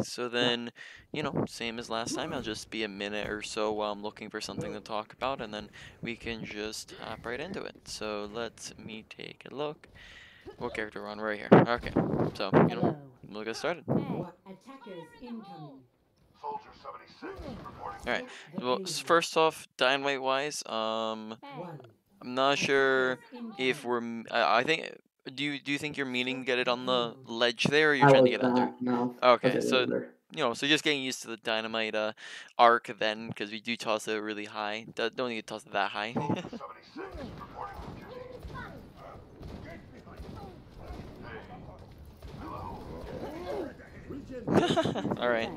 so then, you know, same as last time, I'll just be a minute or so while I'm looking for something to talk about, and then we can just hop right into it. So let me take a look. What character we're on? Right here. Okay, so, you know, we'll get started. Attackers incoming. Soldier 76 reporting. Alright, well, first off, dynamite-wise, I'm not sure if we're, I think, do you think you're meaning to get it on the ledge there, or you're trying to get under? No. Okay, so, you know, so just getting used to the dynamite arc then, because we do toss it really high. Don't need to toss it that high. Soldier 76 reporting for duty. Alright,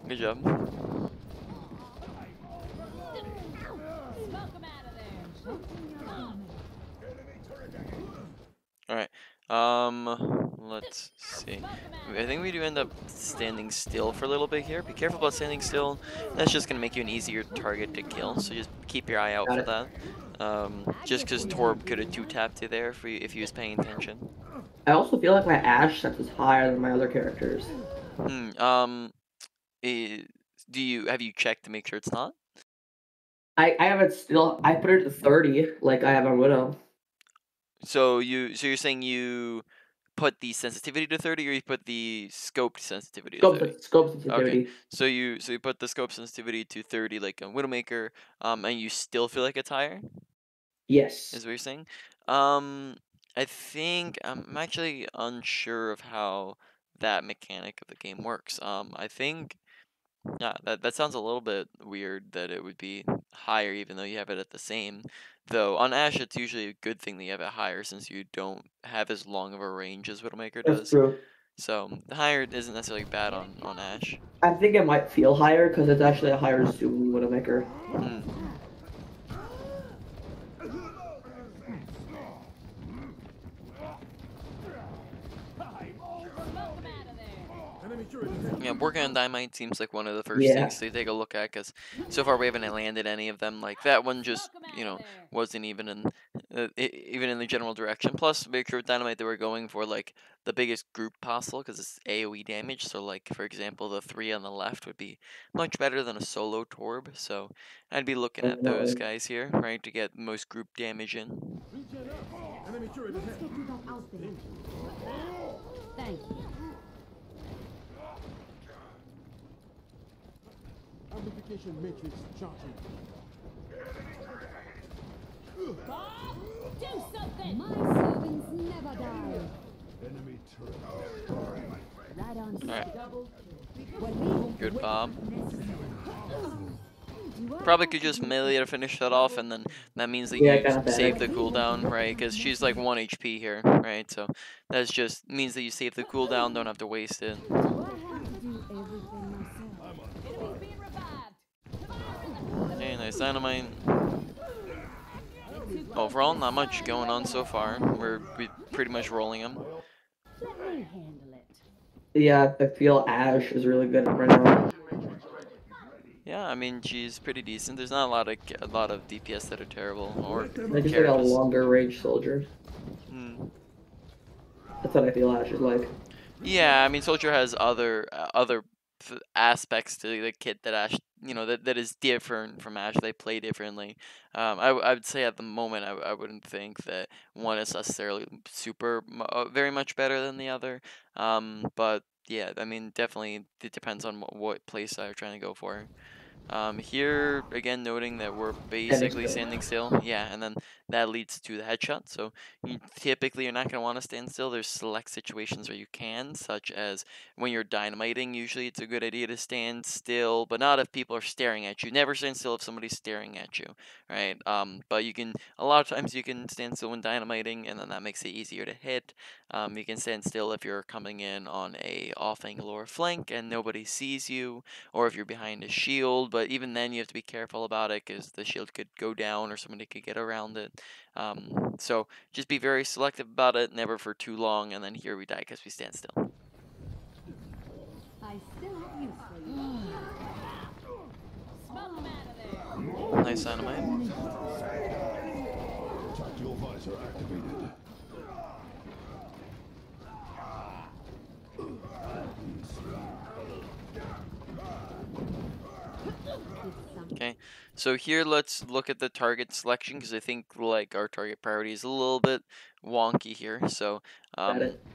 good job. Alright, let's see. I think we do end up standing still for a little bit here. Be careful about standing still. That's just gonna make you an easier target to kill, so just keep your eye out for that. Just because Torb could have two-tapped you there if he was paying attention. I also feel like my Ashe sense is higher than my other characters. Have you checked to make sure it's not? I have it still. I put it to 30, like I have on Widow. So you're saying you put the sensitivity to 30, or you put the scope sensitivity to 30? Scope sensitivity. Okay. So you put the scope sensitivity to 30, like a Widowmaker, and you still feel like it's higher? Yes. Is what you're saying? I think I'm actually unsure of how that mechanic of the game works. I think, yeah, that sounds a little bit weird that it would be higher even though you have it at the same. Though on Ashe, it's usually a good thing that you have it higher since you don't have as long of a range as Widowmaker does. That's true. So the higher isn't necessarily bad on Ashe. I think it might feel higher because it's actually a higher zoom Widowmaker. Yeah, working on Dynamite seems like one of the first things to take a look at, because so far we haven't landed any of them. Like that one just, you know, wasn't even in the general direction. Plus, make sure with Dynamite they were going for like the biggest group possible because it's AoE damage. So like, for example, the 3 on the left would be much better than a solo Torb. So I'd be looking at those guys here, right, to get most group damage in. Thank you. Amplification matrix charging. Bob, do something! My servants never die. Enemy turret. Right on. Alright. Double. Good, Bob. Probably could just melee to finish that off, and then that means that you save the cooldown, right? Because she's like 1 HP here, right? So that just means that you save the cooldown, don't have to waste it. Okay, nice dynamite. Overall, not much going on so far. We're pretty much rolling them. Yeah, I feel Ashe is really good right now. Yeah, I mean she's pretty decent. There's not a lot of DPS that are terrible or They just like a longer range soldier. That's what I feel Ashe is like. Yeah, I mean Soldier has other aspects to the kit that Ashe, you know, that is different from Ashe. They play differently. I would say at the moment I wouldn't think that one is necessarily very much better than the other. But yeah, I mean definitely it depends on what place I'm trying to go for. Here again noting that we're basically standing still. Yeah, and then that leads to the headshot. So typically you're not going to want to stand still. There's select situations where you can, such as when you're dynamiting. Usually it's a good idea to stand still, but not if people are staring at you. Never stand still if somebody's staring at you, right? But you can, a lot of times you can stand still when dynamiting, and then that makes it easier to hit. You can stand still if you're coming in on a off angle or flank and nobody sees you, or if you're behind a shield. But even then you have to be careful about it because the shield could go down or somebody could get around it. So just be very selective about it, never for too long, and then here we die because we stand still. I still have use for you. Smoke them out of there. Nice dynamite. Tactical visor activated. Okay, so here let's look at the target selection because I think like our target priority is a little bit wonky here. So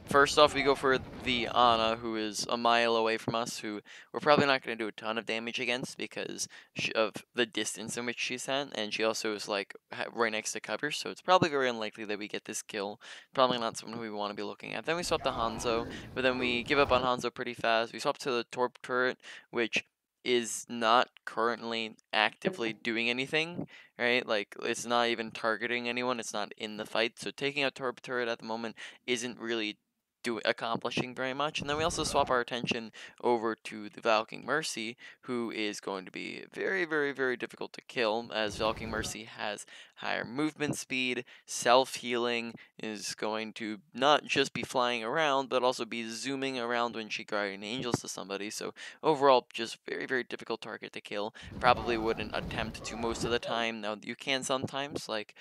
first off, we go for the Ana, who is a mile away from us, who we're probably not going to do a ton of damage against because of the distance in which she's at, and she also is like right next to cover, so it's probably very unlikely that we get this kill. Probably not someone who we want to be looking at. Then we swap to Hanzo, but then we give up on Hanzo pretty fast. We swap to the Torp turret, which is not currently actively doing anything, right? Like, it's not even targeting anyone, it's not in the fight, so taking out Torp turret at the moment isn't really accomplishing very much. And then we also swap our attention over to the Valking Mercy, who is going to be very, very, very difficult to kill, as Valking Mercy has higher movement speed, self-healing, is going to not just be flying around, but also be zooming around when she guardian angels to somebody. So overall, just very, very difficult target to kill. Probably wouldn't attempt to most of the time. Now, you can sometimes, like,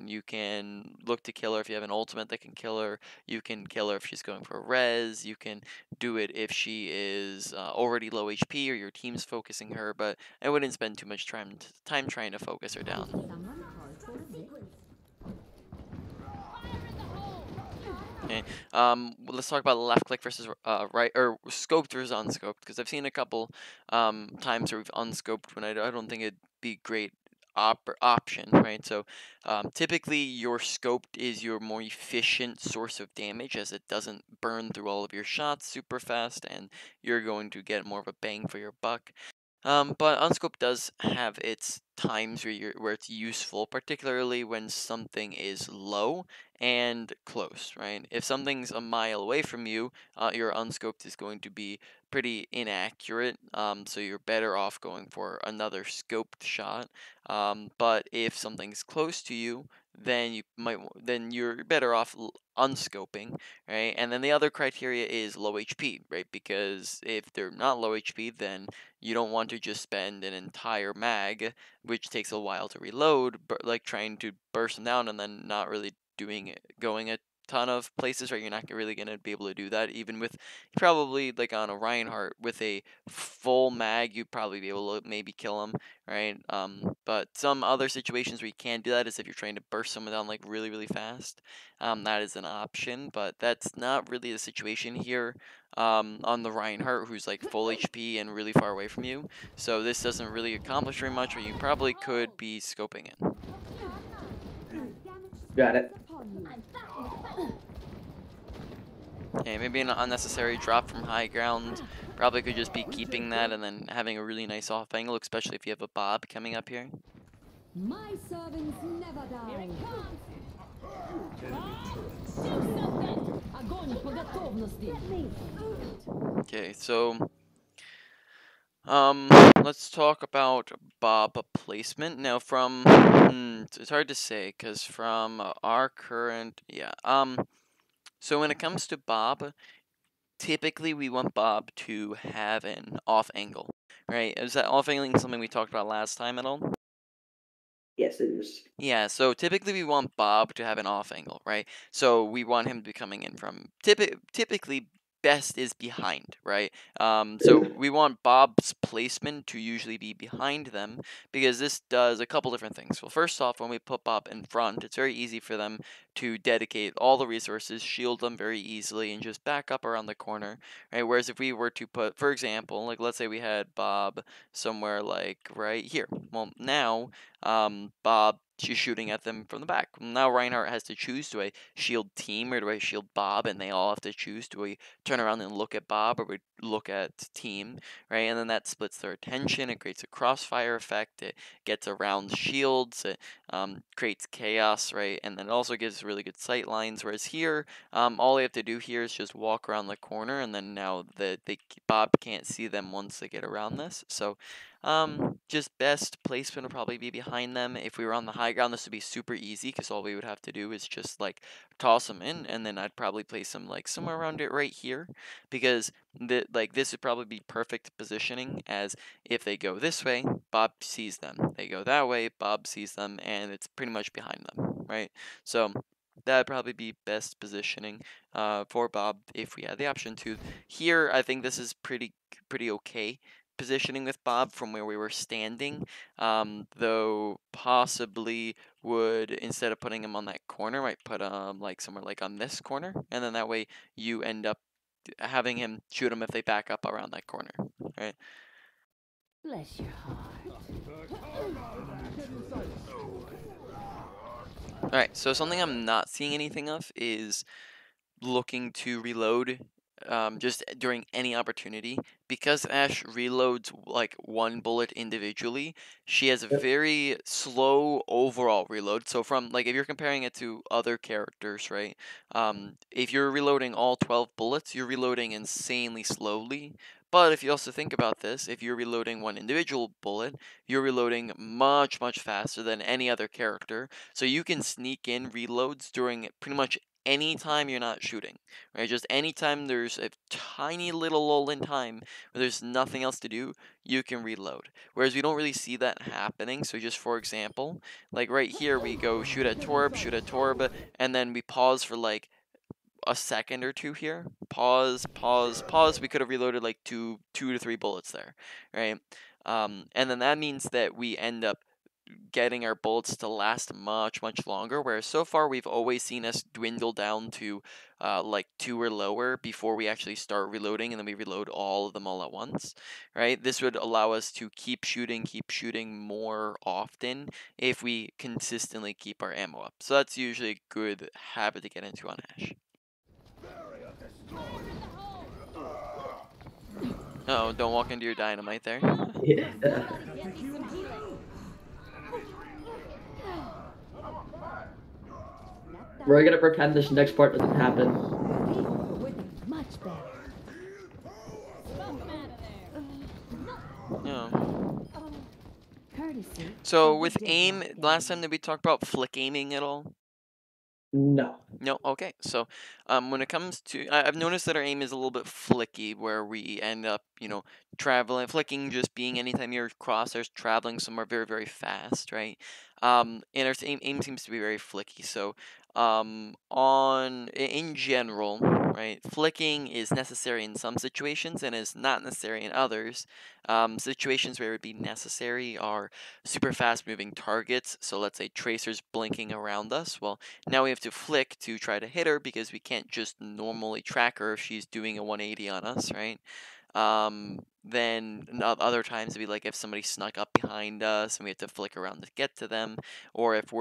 you can look to kill her if you have an ultimate that can kill her. You can kill her if she's going for a res. You can do it if she is already low HP or your team's focusing her, but I wouldn't spend too much time trying to focus her down. Someone called for a sequence. Okay. Let's talk about left click versus right, or scoped versus unscoped, because I've seen a couple times where we've unscoped when I don't think it'd be great option, right? So typically your scoped is your more efficient source of damage, as it doesn't burn through all of your shots super fast, and you're going to get more of a bang for your buck. But unscope does have its times where it's useful, particularly when something is low and close, right? If something's a mile away from you, your unscoped is going to be pretty inaccurate, so you're better off going for another scoped shot. But if something's close to you, then you're better off unscoping, right? And then the other criteria is low HP, right? Because if they're not low HP, then you don't want to just spend an entire mag, which takes a while to reload, but like trying to burst them down and then not really going a ton of places, right? You're not really gonna be able to do that. Even with probably like on a Reinhardt with a full mag, you'd probably be able to maybe kill him, right? But some other situations where you can't do that is if you're trying to burst someone down like really, really fast. That is an option, but that's not really the situation here. On the Reinhardt, who's like full HP and really far away from you. So this doesn't really accomplish very much, or you probably could be scoping it. Got it. Okay, maybe an unnecessary drop from high ground. Probably could just be keeping that and then having a really nice off angle, especially if you have a Bob coming up here. My servants never die. Огонь по готовности. Okay, so let's talk about Bob placement. Now from, it's hard to say, because from our current, so when it comes to Bob, typically we want Bob to have an off angle, right? Is that off angling something we talked about last time at all? Yes, it is. Yeah, so typically we want Bob to have an off angle, right? So we want him to be coming in from typically best is behind, right? So we want Bob's placement to usually be behind them, because this does a couple different things. Well, first off, when we put Bob in front, it's very easy for them to dedicate all the resources, shield them very easily, and just back up around the corner, right? Whereas if we were to put, for example, like let's say we had Bob somewhere like right here. Well, now Bob, she's shooting at them from the back. Now Reinhardt has to choose, do I shield team or do I shield Bob? And they all have to choose, do we turn around and look at Bob or we look at team, right? And then that splits their attention. It creates a crossfire effect. It gets around shields. It creates chaos, right? And then it also gives really good sight lines. Whereas here, all they have to do here is just walk around the corner, and then now Bob can't see them once they get around this. So just best placement would probably be behind them. If we were on the high ground, this would be super easy, because all we would have to do is just like toss them in, and then I'd probably place them like somewhere around it right here, because this would probably be perfect positioning, as if they go this way, Bob sees them. They go that way, Bob sees them, and it's pretty much behind them, right? So that'd probably be best positioning for Bob if we had the option to. Here, I think this is pretty okay, positioning with Bob from where we were standing, though possibly would, instead of putting him on that corner, might put like somewhere like on this corner, and then that way you end up having him shoot them if they back up around that corner, right? Bless your heart. All right, so something I'm not seeing anything of is looking to reload just during any opportunity. Because Ashe reloads like one bullet individually, she has a Yep. very slow overall reload. So from like, if you're comparing it to other characters, right? If you're reloading all 12 bullets, you're reloading insanely slowly. But if you also think about this, if you're reloading one individual bullet, you're reloading much, much faster than any other character. So you can sneak in reloads during pretty much any time you're not shooting, right? Just anytime there's a tiny little lull in time where there's nothing else to do, you can reload. Whereas we don't really see that happening. So just for example, like right here, we go shoot at Torb, and then we pause for like a second or two here. Pause, pause, pause. We could have reloaded like two to three bullets there, right? And then that means that we end up getting our bullets to last much, much longer, whereas so far we've always seen us dwindle down to like 2 or lower before we actually start reloading, and then we reload all of them all at once, right? This would allow us to keep shooting more often if we consistently keep our ammo up. So that's usually a good habit to get into on Ashe. Oh, don't walk into your dynamite there. Yeah. We're gonna pretend this next part doesn't happen. Much better. Yeah. Courtesy. So with aim, last time did we talk about flick aiming at all? No. No, okay. So, when it comes to, I've noticed that our aim is a little bit flicky, where we end up, traveling, flicking, just being anytime you're crosshairs, traveling somewhere very, very fast, right? And our aim seems to be very flicky. So, in general, right, flicking is necessary in some situations and is not necessary in others. Situations where it would be necessary are super fast moving targets. So let's say tracers blinking around us. Well, now we have to flick to try to hit her because we can't just normally track her if she's doing a 180 on us, right? Then other times it'd be like if somebody snuck up behind us and we have to flick around to get to them, or if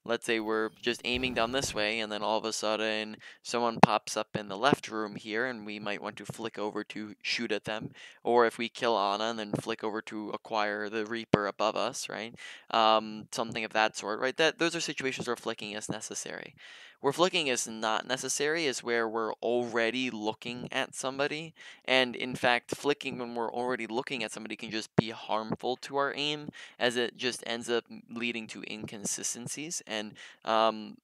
let's say we're just aiming down this way and then all of a sudden someone pops up in the left room here and we might want to flick over to shoot at them, or if we kill Ana and then flick over to acquire the Reaper above us, right? Something of that sort, right? Those are situations where flicking is necessary. Where flicking is not necessary is where we're already looking at somebody, and in fact, flicking when we're already looking at somebody can just be harmful to our aim, as it just ends up leading to inconsistencies, and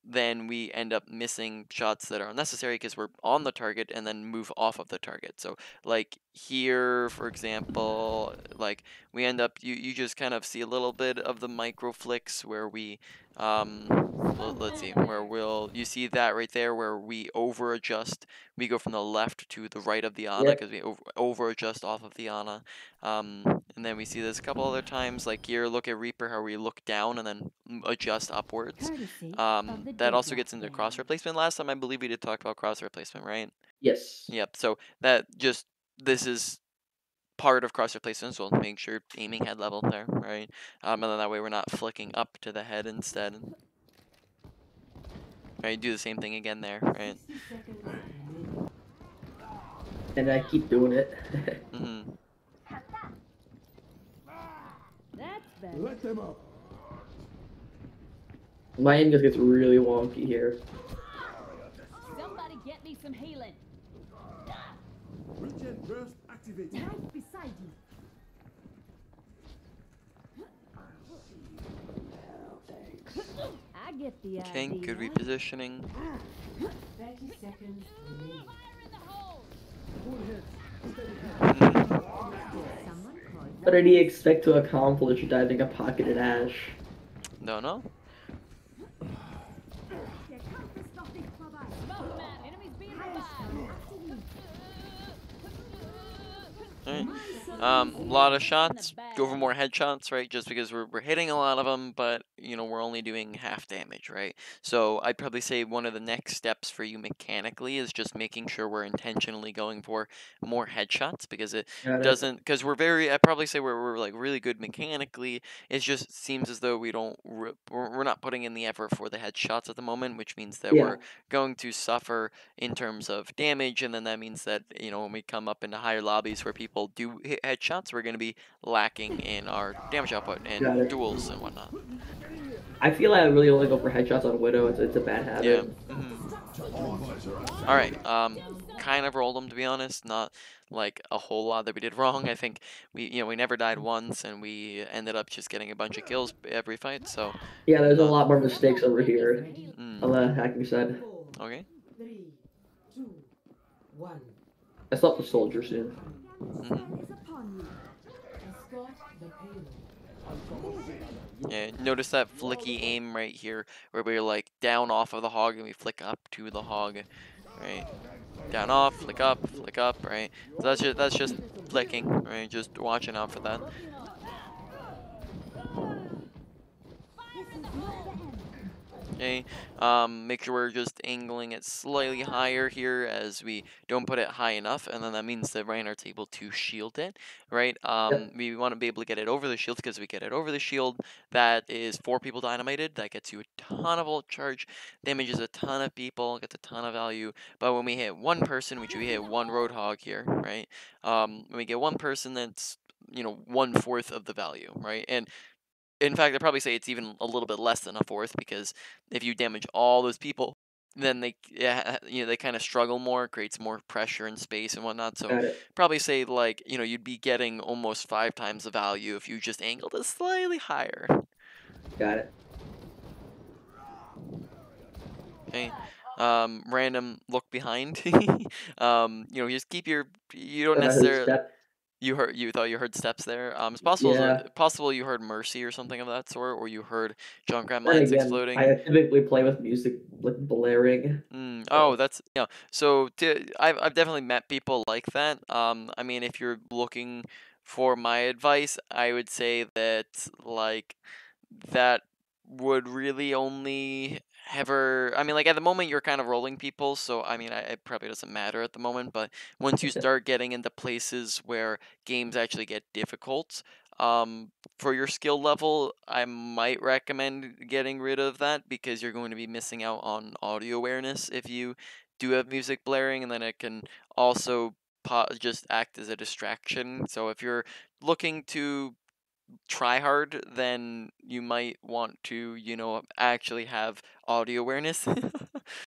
then we end up missing shots that are unnecessary because we're on the target and then move off of the target. So, like here, for example, like we end up, you just kind of see a little bit of the micro flicks where we let's see, where you see that right there where we over adjust, we go from the left to the right of the Ana because we over adjust off of the Ana, and then we see this a couple other times, like here, look at Reaper, how we look down and then adjust upwards. That also gets into cross replacement. Last time I believe we did talk about cross replacement, right? Yes. Yep, so this is part of cross replacement, so we'll make sure aiming head level there, right? And then that way we're not flicking up to the head instead. Right, do the same thing again there, right? And I keep doing it. Mm-hmm. That's better. Let them up. My aim just gets really wonky here. Somebody get me some healing. Regen burst activated. Right beside you. I get the Okay, idea. good repositioning. 30 seconds remaining. Full hit. Someone called. What did he expect to accomplish diving a pocketed Ashe? Don't know. Alright. A lot of shots, go for more headshots, right? Just because we're hitting a lot of them, but you know we're only doing half damage, right? So I'd probably say one of the next steps for you mechanically is just making sure we're intentionally going for more headshots because it Got it. doesn't because I'd probably say we're like really good mechanically. It just seems as though we're not putting in the effort for the headshots at the moment, which means that Yeah. we're going to suffer in terms of damage, and then that means that you know when we come up into higher lobbies where people do hit headshots, we're going to be lacking in our damage output Got and it. duels and whatnot. I feel I really only go for headshots on Widow. It's a bad Yeah. habit. All right. Kind of rolled them to be honest. Not like a whole lot that we did wrong. I think we never died once, and we ended up just getting a bunch of kills every fight. So Yeah, there's a not. lot more mistakes over here on Mm, the hacking side. okay. 3, 2, 1. I still have the soldier soon. Mhm. Is upon you. Escort the payload. Yeah, notice that flicky aim right here, where we're like down off of the hog and we flick up to the hog, right? Down off, flick up, right? So that's just flicking, right? Just watching out for that. Okay, make sure we're just angling it slightly higher here as we don't put it high enough, and then that means that Reinhardt's able to shield it, right? Yep. We want to be able to get it over the shield because we get it over the shield, that is 4 people dynamited, that gets you a ton of ult charge, damages a ton of people, gets a ton of value, but when we hit one person, which we hit one Roadhog here, right? When we get one person, that's, you know, 1/4 of the value, right? And in fact, I'd probably say it's even a little bit less than a fourth because if you damage all those people, then they kind of struggle more, creates more pressure and space and whatnot. So Got it. probably say like you'd be getting almost 5 times the value if you just angled it slightly higher. Got it. Okay. Random look behind. Just keep you don't I heard necessarily. step. You thought you heard steps there. It's Yeah. possible you heard Mercy or something of that sort, or you heard Junkrat Then mines again, exploding. I typically play with music like blaring. Oh, So that's yeah. So I've definitely met people like that. I mean, if you're looking for my advice, I would say that like that would really only ever. I mean, like at the moment you're kind of rolling people, so I mean, it probably doesn't matter at the moment. But once you start getting into places where games actually get difficult, for your skill level, I might recommend getting rid of that because you're going to be missing out on audio awareness if you do have music blaring, and then it can also just act as a distraction. So if you're looking to try hard, then you might want to, actually have audio awareness.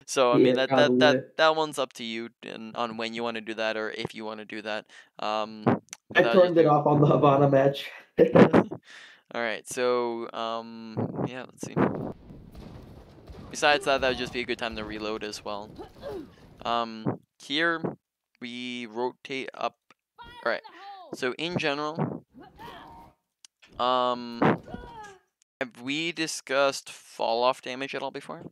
So I mean yeah, probably. that one's up to you and on when you want to do that or if you want to do that. I But that'll just turned be. it off on the Havana match. All right, so yeah, let's see. Besides that, that would just be a good time to reload as well. Here we rotate up. All right, so in general, have we discussed fall off damage at all before?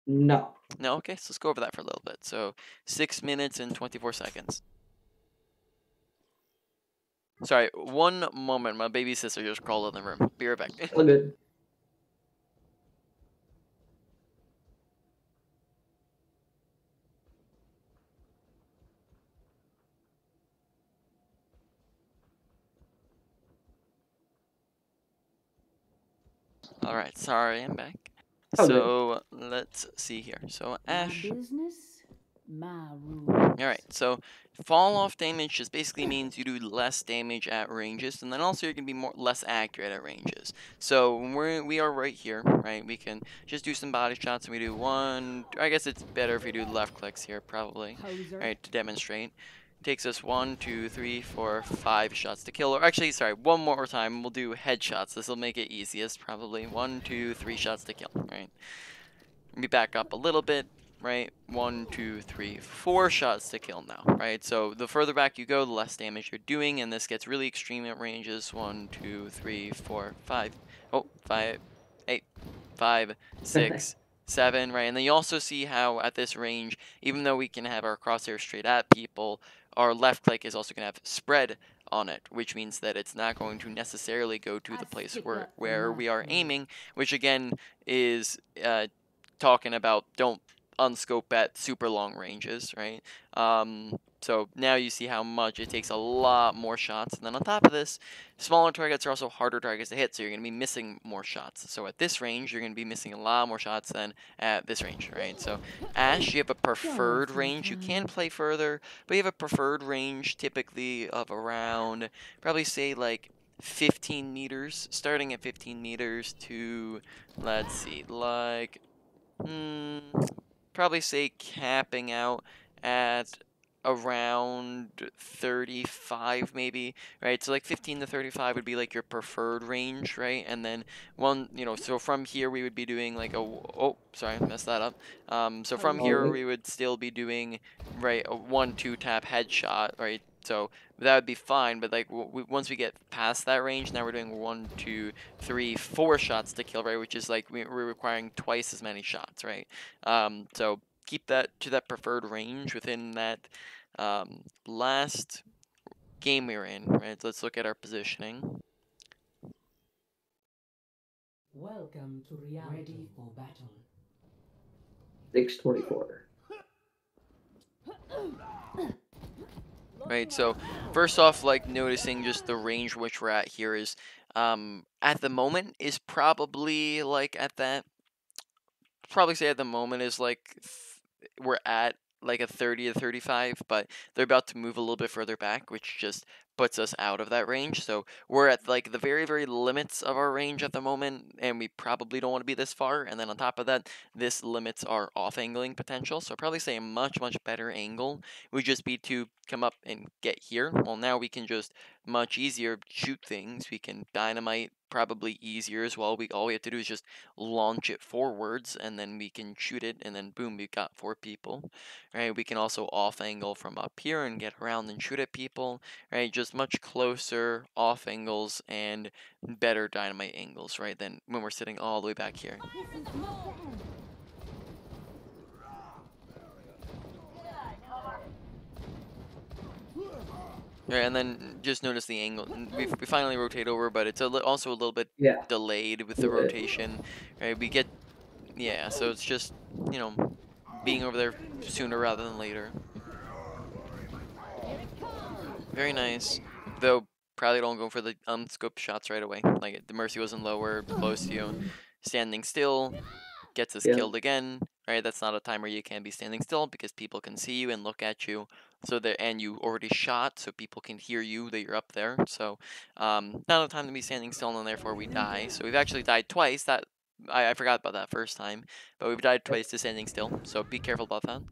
No. No, okay, so let's go over that for a little bit. So 6 minutes and 24 seconds. Sorry, one moment. My baby sister just crawled in the room. Be right back. All good. All right, sorry, I'm back. All good. So let's see here. So Ashe. My business, my rules. All right, so fall off damage just basically means you do less damage at ranges, and then also you're gonna be less accurate at ranges. So when we are right here, right? We can just do some body shots, and we do one. I guess it's better if we do left clicks here, probably. Poser. All right, to demonstrate. Takes us 1, 2, 3, 4, 5 shots to kill. Or actually, sorry, one more time. We'll do headshots. This will make it easiest, probably. 1, 2, 3 shots to kill. Right. We back up a little bit. Right, 1, 2, 3, 4 shots to kill now, right? So the further back you go, the less damage you're doing, and this gets really extreme at ranges. 1, 2, 3, 4, 5. Oh, 5, 8, 5, 6, 7, right? And then you also see how at this range, even though we can have our crosshair straight at people, our left click is also going to have spread on it, which means that it's not going to necessarily go to the place where we are aiming, which again is talking about don't unscope at super long ranges, right? So now you see how much it takes a lot more shots. And then on top of this, smaller targets are also harder targets to hit, so you're going to be missing more shots. So at this range, you're going to be missing a lot more shots than at this range, right? So Ashe, you have a preferred range. You can play further, but you have a preferred range typically of around, probably say like 15 meters, starting at 15 meters to, let's see, like, probably say capping out at around 35 maybe, right? So like 15 to 35 would be like your preferred range, right? And then so from here we would be doing like oh, sorry, I messed that up. So from here we would still be doing, right, a 1-2 tap headshot, right? So that would be fine, but like once we get past that range, now we're doing 1, 2, 3, 4 shots to kill, right? Which is like we're requiring twice as many shots, right? So keep that to that preferred range within that last game we were in, right? So let's look at our positioning. Welcome to reality. Ready for battle. 624. Right, so first off, like noticing just the range which we're at here is at the moment is probably like at that, probably say at the moment is like we're at like a 30 to 35, but they're about to move a little bit further back, which just puts us out of that range. So we're at like the very, very limits of our range at the moment, and we probably don't want to be this far. And then on top of that, this limits our off-angling potential. So I'd probably say a much, much better angle would just be to come up and get here. Well, now we can just much easier shoot things. We can dynamite probably easier as well. All we have to do is just launch it forwards, and then we can shoot it, and then boom, we've got 4 people. Right, we can also off angle from up here and get around and shoot at people, right? Just much closer off angles and better dynamite angles, right, than when we're sitting all the way back here. Right, and then just notice the angle. We finally rotate over, but it's also a little bit delayed with the rotation, right? We get, yeah, so it's just, being over there sooner rather than later. Very nice. Though, probably don't go for the unscoped shots right away. Like, the Mercy wasn't lower, close to you. Standing still, gets us killed again. Right, that's not a time where you can be standing still, because people can see you and look at you. So and you already shot, so people can hear you that you're up there. So, not a time to be standing still, and therefore we die. So we've actually died twice. That I forgot about that first time, but we've died twice to standing still. So be careful about that.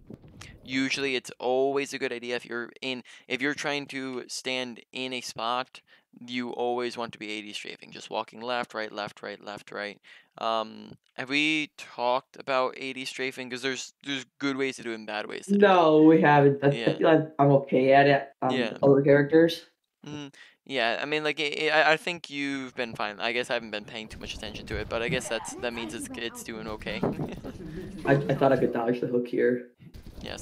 Usually it's always a good idea if you're trying to stand in a spot, you always want to be 80 strafing, just walking left, right, left, right, left, right. Have we talked about 80 strafing? Because there's good ways to do it and bad ways to do it. No, we haven't. I feel like I'm okay at it on other characters. Yeah, I mean, like, I think you've been fine. I guess I haven't been paying too much attention to it, but I guess that means it's doing okay. I thought I could dodge the hook here. Yeah,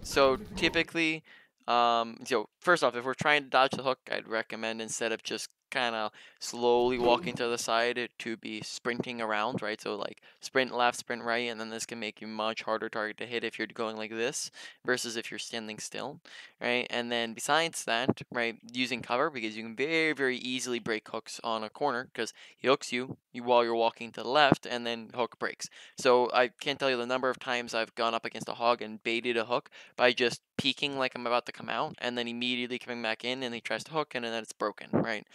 so typically, first off, if we're trying to dodge the hook, I'd recommend, instead of just kind of slowly walking to the side, to be sprinting around, right? So like sprint left, sprint right, and then this can make you much harder target to hit if you're going like this versus if you're standing still, right? And then besides that, right, using cover, because you can very, very easily break hooks on a corner, because he hooks you while you're walking to the left, and then hook breaks. So I can't tell you the number of times I've gone up against a hog and baited a hook by just peeking like I'm about to come out, and then immediately coming back in, and he tries to hook, and then it's broken, right?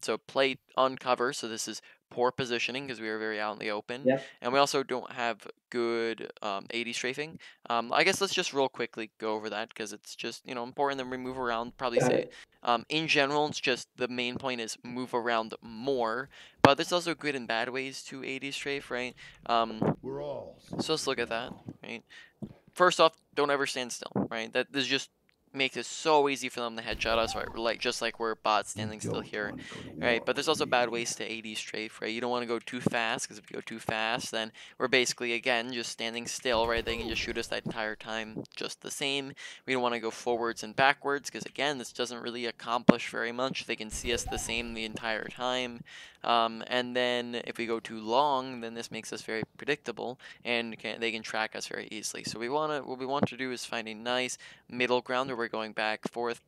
So play on cover, so this is poor positioning because we are very out in the open, and we also don't have good 80 strafing. I guess let's just real quickly go over that, because it's just important that we move around. Probably say in general, it's just the main point is move around more, but there's also good and bad ways to 80 strafe, right? So let's look at that, right? First off, don't ever stand still, right? That is just makes it so easy for them to headshot us, right? Like just like we're bots standing still here, right? But there's also bad ways to AD strafe, right? You don't want to go too fast, because if you go too fast, then we're basically again just standing still, right? They can just shoot us that entire time just the same. We don't want to go forwards and backwards, because again, this doesn't really accomplish very much. They can see us the same the entire time. And then if we go too long, then this makes us very predictable, and they can track us very easily. So what we want to do is find a nice middle ground where we're going back, forth.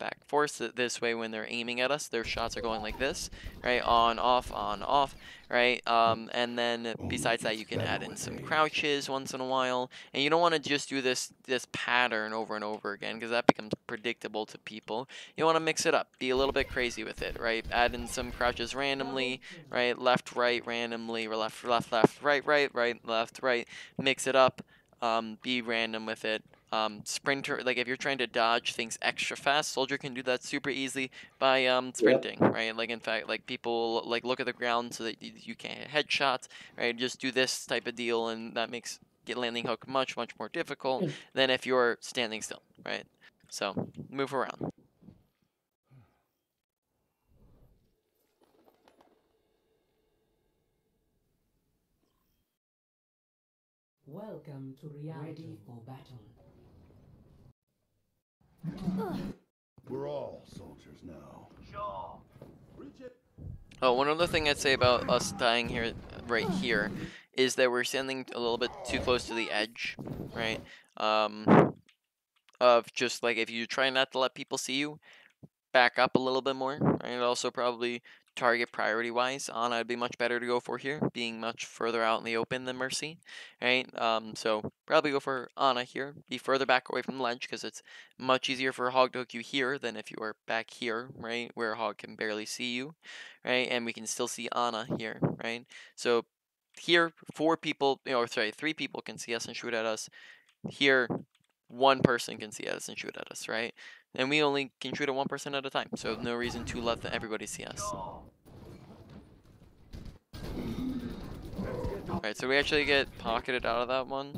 This way, when they're aiming at us, their shots are going like this, right? On, off, right? And then besides that, you can add in some crouches once in a while, and you don't want to just do this pattern over and over again, because that becomes predictable to people. You want to mix it up, be a little bit crazy with it, right? Add in some crouches randomly, right? Left, right, randomly, or left, right, left, right. Mix it up. Be random with it. Sprinter, like if you're trying to dodge things extra fast, soldier can do that super easy by sprinting, right? Like in fact, like people like look at the ground so that you can't hit headshots, right? Just do this type of deal, and that makes landing hook much more difficult than if you're standing still, right? So move around. Welcome to reality. Ready for battle. We're all soldiers now. Sure. Oh, one other thing I'd say about us dying here, right here, is that we're standing a little bit too close to the edge, right? Of just like if you try not to let people see you, back up a little bit more, right? Also probably target priority-wise. Ana would be much better to go for here, being much further out in the open than Mercy, right? So probably go for Ana here. Be further back away from the ledge, because it's much easier for a Hog to hook you here than if you are back here, right? Where a Hog can barely see you, right? And we can still see Ana here, right? So here, 3 people can see us and shoot at us. Here, 1 person can see us and shoot at us, right? And we only can shoot at 1 person at a time, so no reason to let everybody see us. Alright, so we actually get pocketed out of that one.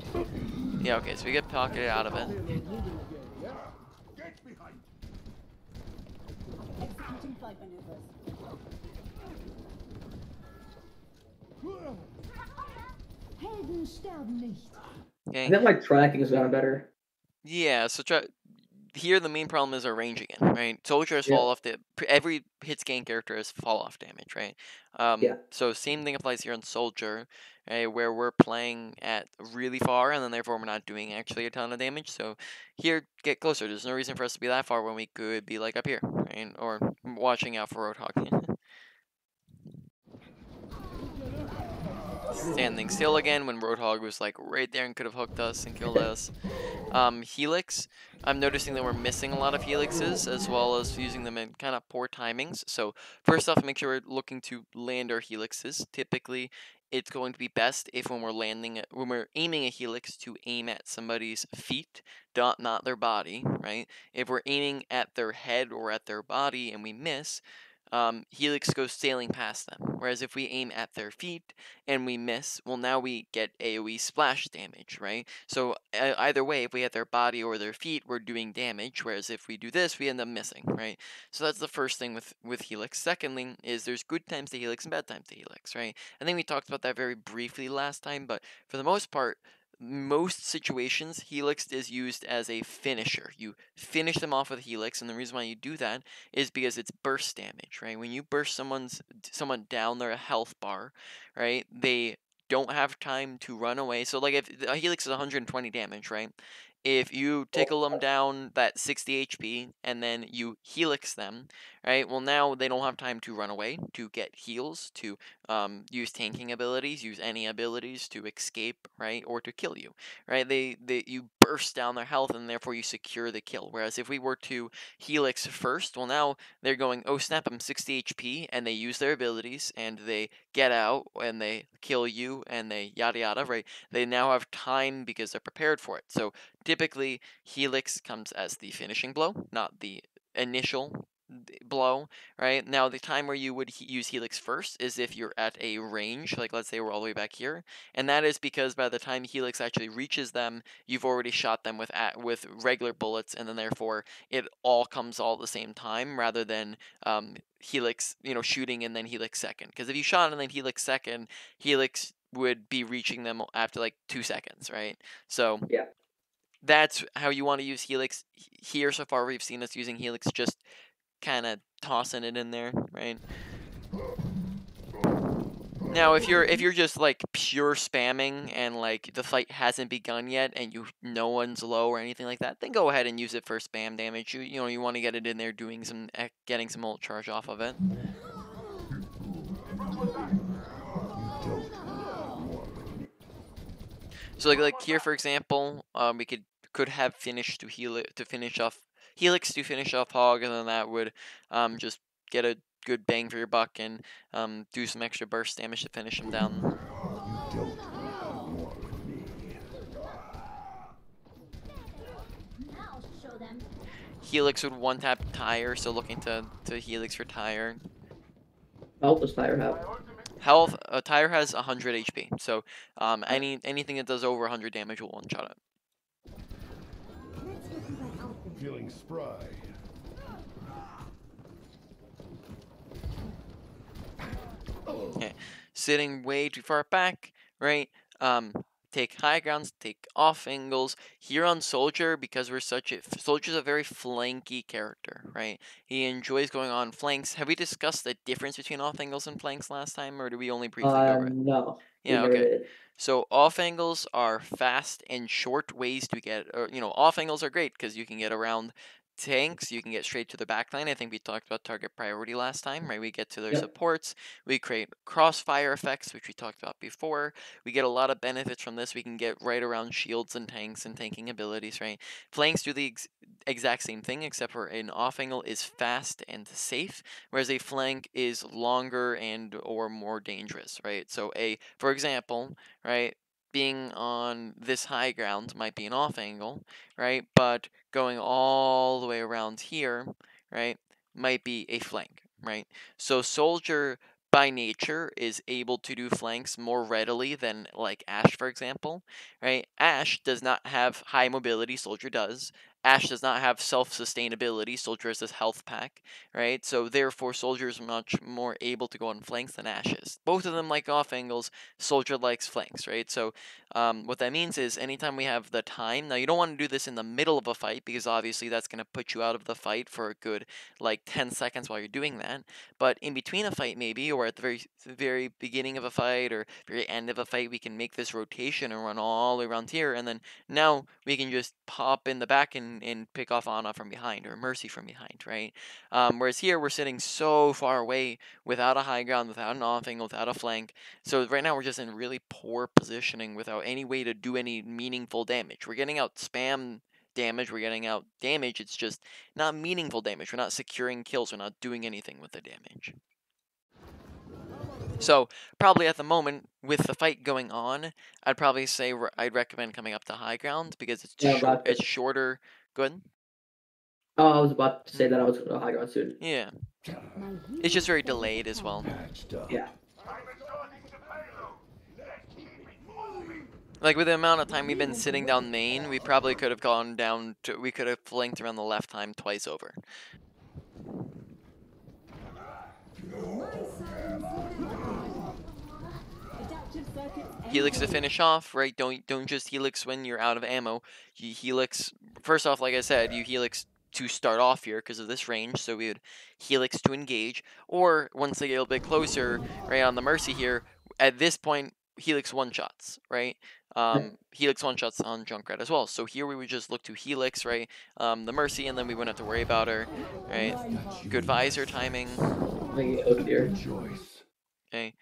Yeah, okay, so we get pocketed out of it. Executing flight maneuvers. Helden sterben nicht. Okay. I think my tracking has gotten better. Yeah, so here the main problem is our range again, right? Soldiers fall off every Hitscan character has fall off damage, right? So same thing applies here on Soldier, right? Where we're playing at really far, and then therefore we're not doing actually a ton of damage. So here, get closer. There's no reason for us to be that far when we could be like up here, right? Or watching out for Roadhog. Standing still again when Roadhog was like right there and could have hooked us and killed us. Helix, I'm noticing that we're missing a lot of helixes, as well as using them in kind of poor timings. So first off, make sure we're looking to land our helixes. Typically, it's going to be best if when we're aiming a helix, to aim at somebody's feet, not their body, right? If we're aiming at their head or at their body and we miss, Helix goes sailing past them. Whereas if we aim at their feet and we miss, well, now we get AoE splash damage, right? So either way, if we hit their body or their feet, we're doing damage. Whereas if we do this, we end up missing, right? So that's the first thing with Helix. Secondly, is there's good times to Helix and bad times to Helix, right? I think we talked about that very briefly last time, but for the most part, most situations, Helix is used as a finisher. You finish them off with Helix, and the reason why you do that is because it's burst damage, right? When you burst someone down their health bar, right, they don't have time to run away. So like if a Helix is 120 damage, right? If you tickle them down that 60 HP and then you Helix them, right? Well, now they don't have time to run away, to get heals, to use tanking abilities, use any abilities to escape, right, or to kill you, right? You burst down their health and therefore you secure the kill. Whereas if we were to Helix first, well, now they're going, oh snap, I'm 60 HP, and they use their abilities and they get out and they kill you and they yada yada, right? They now have time because they're prepared for it. So typically, Helix comes as the finishing blow, not the initial blow, right? Now, the time where you would use Helix first is if you're at a range, like let's say we're all the way back here, and that is because by the time Helix actually reaches them, you've already shot them with regular bullets, and then therefore it all comes all at the same time rather than Helix, shooting and then Helix second. Because if you shot and then Helix second, Helix would be reaching them after like 2 seconds, right? So Yeah. that's how you want to use Helix. Here so far we've seen us using Helix, just kind of tossing it in there, right? Now if you're just like pure spamming and like the fight hasn't begun yet and no one's low or anything like that, then go ahead and use it for spam damage. You want to get it in there doing getting some ult charge off of it. So like here for example, we could have finished to finish off Helix to finish off Hog, and then that would just get a good bang for your buck and do some extra burst damage to finish him down. Helix would one tap Tire, so looking to Helix for Tire. How does Tire have? Health, Tire has 100 HP, so anything that does over 100 damage will one shot it. Feeling spry. Okay, sitting way too far back, right? Take high grounds, take off angles. Here on Soldier, because Soldier's a very flanky character, right? He enjoys going on flanks. Have we discussed the difference between off angles and flanks last time, or did we only briefly cover it? No. Yeah, We never okay. did. So off angles are fast and short ways to get, or off angles are great because you can get around tanks, you can get straight to the backline. I think we talked about target priority last time, right? We get to their Yep. supports, we create crossfire effects, which we talked about before. We get a lot of benefits from this. We can get right around shields and tanks and tanking abilities, right? Flanks do the exact same thing, except for an off angle is fast and safe, whereas a flank is longer and or more dangerous, right? So for example, right, being on this high ground might be an off angle, right? But going all the way around here, right, might be a flank, right? So Soldier by nature is able to do flanks more readily than like Ashe, for example, right? Ashe does not have high mobility, Soldier does. Ashe does not have self-sustainability, Soldier has this health pack, right? So therefore Soldier is much more able to go on flanks than Ashe is. Both of them like off angles, Soldier likes flanks, right? So what that means is anytime we have the time, now you don't want to do this in the middle of a fight because obviously that's going to put you out of the fight for a good like 10 seconds while you're doing that, but in between a fight maybe, or at the very beginning of a fight or very end of a fight, we can make this rotation and run all the way around here, and then now we can just pop in the back and pick off Ana from behind or Mercy from behind, right? Whereas here we're sitting so far away without a high ground, without an off angle, without a flank. So right now we're just in really poor positioning without any way to do any meaningful damage. We're getting out spam damage, we're getting out damage, it's just not meaningful damage. We're not securing kills, we're not doing anything with the damage. So probably at the moment, with the fight going on, I'd probably say I'd recommend coming up to high ground because it's it's shorter. Good. Oh, I was about to say that I was going to high ground soon. Yeah. It's just very delayed as well. Yeah. Like with the amount of time we've been sitting down main, we probably could have gone down to, we could have flanked around the left time twice over. Helix to finish off, right? Don't just Helix when you're out of ammo. You Helix, first off, like I said, you Helix to start off here because of this range, so we would Helix to engage, or once they get a little bit closer, right, on the Mercy here, at this point, Helix one-shots, right? Helix one-shots on Junkrat as well, so here we would just look to Helix, right, the Mercy, and then we wouldn't have to worry about her, right? Good visor timing. Okay,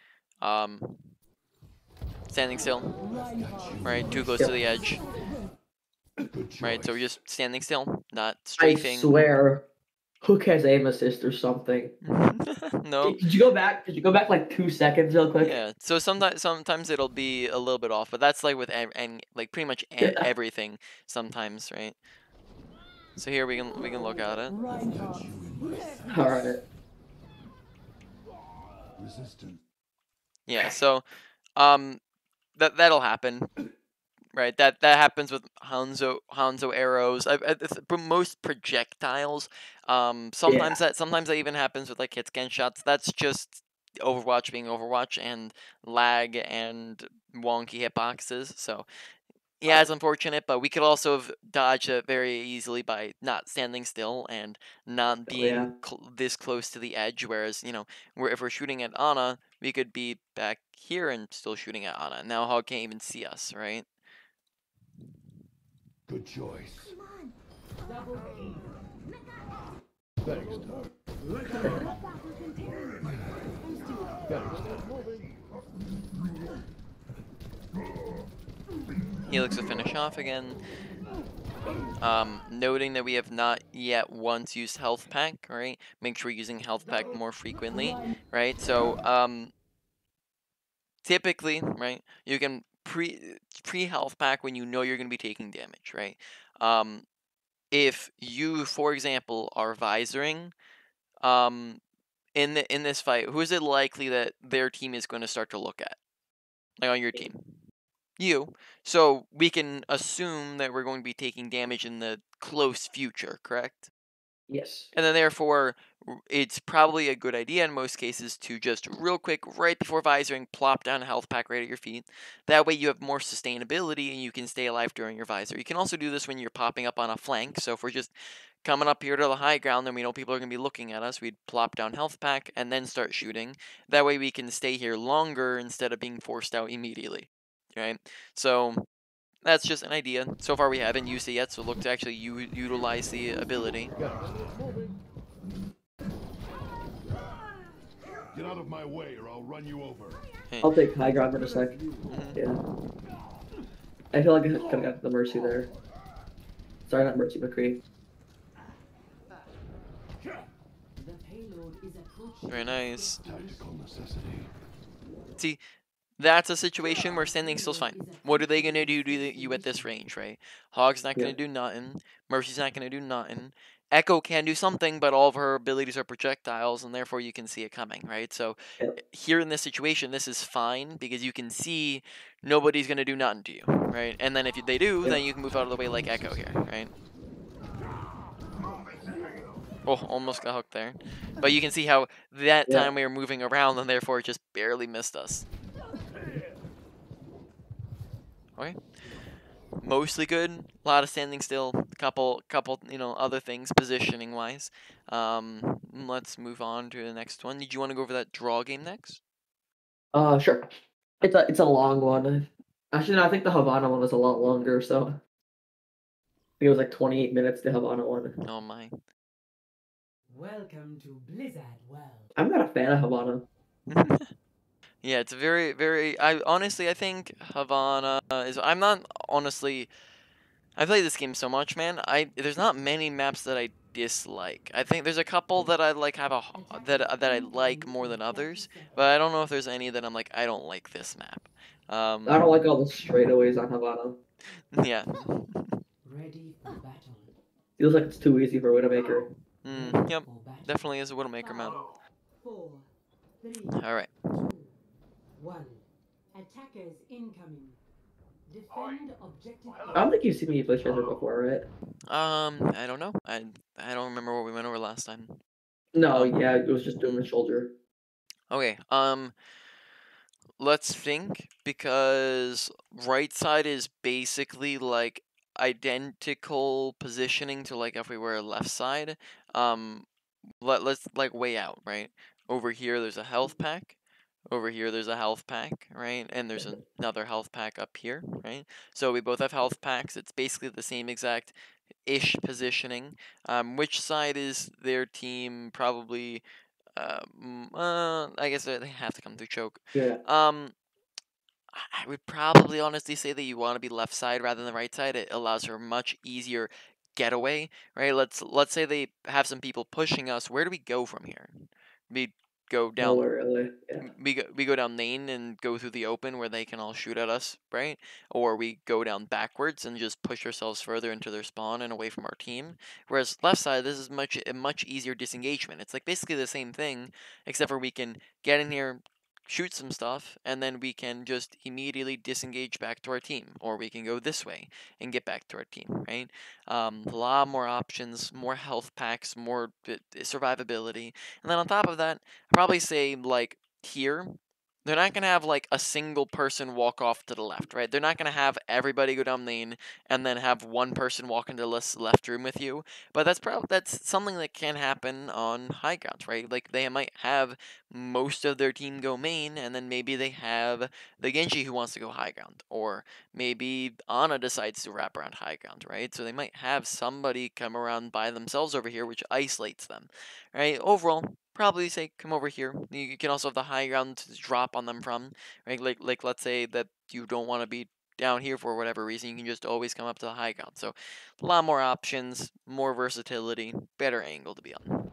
standing still, right, too close to the edge. Right, so we're just standing still, not strafing. I swear, Hook has aim assist or something. No. Could you go back? Could you go back like 2 seconds real quick? Yeah. So sometimes it'll be a little bit off, but that's like with like pretty much everything. Sometimes, right? So here we can look at it. All right. Resistant. Yeah, so that'll happen. Right, that happens with Hanzo arrows. But most projectiles. Yeah. Sometimes that even happens with like hitscan shots. That's just Overwatch being Overwatch and lag and wonky hitboxes. So yeah, it's unfortunate, but we could also have dodged it very easily by not standing still and not Oh, yeah. being this close to the edge. Whereas if we're shooting at Ana, we could be back here and still shooting at Ana. Now Hog can't even see us, right? Good choice. Double kill. Thanks, Doc. Thanks, Doc. Helix will finish off again. Noting that we have not yet once used health pack, right? Make sure we're using health pack more frequently, right? So, typically, right, you can pre health pack when you know you're going to be taking damage, right? If you, for example, are visoring, in this fight, who is it likely that their team is going to start to look at, like on your team? You. So we can assume that we're going to be taking damage in the close future, correct? Yes. And then therefore, it's probably a good idea in most cases to just real quick, right before visoring, plop down a health pack right at your feet. That way you have more sustainability and you can stay alive during your visor. You can also do this when you're popping up on a flank. So if we're just coming up here to the high ground, then we know people are going to be looking at us. We'd plop down health pack and then start shooting. That way we can stay here longer instead of being forced out immediately. Right? So that's just an idea. So far we haven't used it yet, so look to actually utilize the ability. Get out of my way or I'll run you over. I'll take high ground for a sec. Mhm. Yeah. I feel like I could have got the mercy there. Sorry, not mercy, McCree. The payload is approaching. Very nice. Tactical necessity. See, that's a situation where standing still's fine. What are they going to do to you at this range, right? Hog's not going to do nothing. Mercy's not going to do nothing. Echo can do something, but all of her abilities are projectiles, and therefore you can see it coming, right? So here in this situation, this is fine, because you can see nobody's going to do nothing to you, right? And then if they do, then you can move out of the way like Echo here, right? Oh, almost got hooked there. But you can see how that time we were moving around, and therefore it just barely missed us. Okay. Mostly good. A lot of standing still. Couple, other things positioning wise. Let's move on to the next one. Did you want to go over that draw game next? Sure. It's a long one. Actually, no, I think the Havana one was a lot longer, so I think it was like 28 minutes, the Havana one. Oh my. Welcome to Blizzard World. I'm not a fan of Havana. Yeah, it's very, very. I think Havana is. I'm not honestly. I play this game so much, man. There's not many maps that I dislike. I think there's a couple that I like that I like more than others, but I don't know if there's any that I'm like I don't like this map. I don't like all the straightaways on Havana. Yeah. Ready for battle. Feels like it's too easy for Widowmaker. Yep. Definitely is a Widowmaker map. 4, 3, All right. 2, 1. Attackers incoming. Defend objective. I don't think you've seen me play Tracer before, right? I don't know. I don't remember what we went over last time. No, yeah, it was just doing the shoulder. Okay. Let's think, because right side is basically like identical positioning to like if we were left side. Let's like weigh out, right? Over here there's a health pack. Over here there's a health pack, right? And there's another health pack up here, right? So we both have health packs. It's basically the same exact ish positioning. Which side is their team? Probably I guess they have to come through choke. Yeah. I would probably honestly say that you want to be left side rather than the right side. It allows for a much easier getaway, right? Let's say they have some people pushing us. Where do we go from here? We go down. Nowhere really. Yeah. We go down lane and go through the open where they can all shoot at us, right? Or we go down backwards and just push ourselves further into their spawn and away from our team. Whereas left side, this is a much easier disengagement. It's like basically the same thing, except for we can get in here, shoot some stuff, and then we can just immediately disengage back to our team, or we can go this way and get back to our team, right? A lot more options, more health packs, more survivability, and then on top of that, I'd probably say like here, they're not going to have like a single person walk off to the left, right? They're not going to have everybody go down lane and then have one person walk into the left room with you. But that's something that can happen on high grounds, right? Like they might have most of their team go main, and then maybe they have the Genji who wants to go high ground, or maybe Ana decides to wrap around high ground, right? So they might have somebody come around by themselves over here, which isolates them, right? Overall, probably say come over here. You can also have the high ground to drop on them from, right? Like let's say that you don't want to be down here for whatever reason, you can just always come up to the high ground. So a lot more options, more versatility, better angle to be on.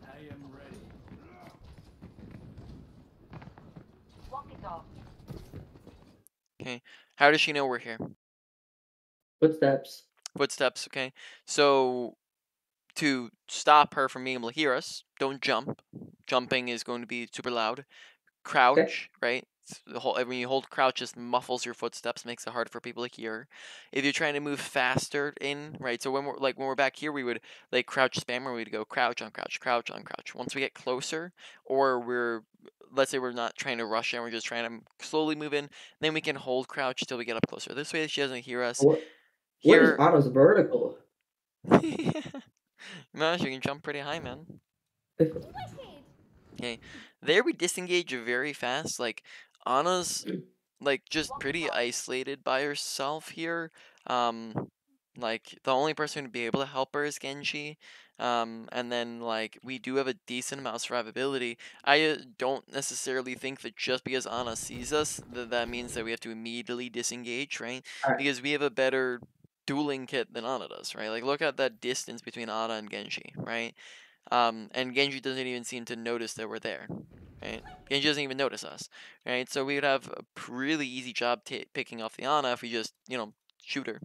I am ready. Okay, how does she know we're here? Footsteps. Footsteps. Okay, so to stop her from being able to hear us, don't jump. Jumping is going to be super loud. Crouch, right? When you hold crouch, just muffles your footsteps, makes it hard for people to hear. If you're trying to move faster in, right? So when we're back here, we would like crouch spam, where we'd go crouch on crouch, crouch on crouch. Once we get closer, or let's say we're not trying to rush in, we're just trying to slowly move in, then we can hold crouch till we get up closer. This way, she doesn't hear us. What is Here, Otto's vertical? man, you can jump pretty high, man. Okay, there we disengage very fast. Like Anna's like just pretty isolated by herself here. Like the only person to be able to help her is Genji. And then like we do have a decent amount of survivability. I don't necessarily think that just because Anna sees us that means that we have to immediately disengage, right? Alright. Because we have a better dueling kit than Ana does, right? Like look at that distance between Ana and Genji, right? And Genji doesn't even seem to notice that we're there, right? Genji doesn't even notice us, right? So we would have a really easy job picking off the Ana if we just, shoot her.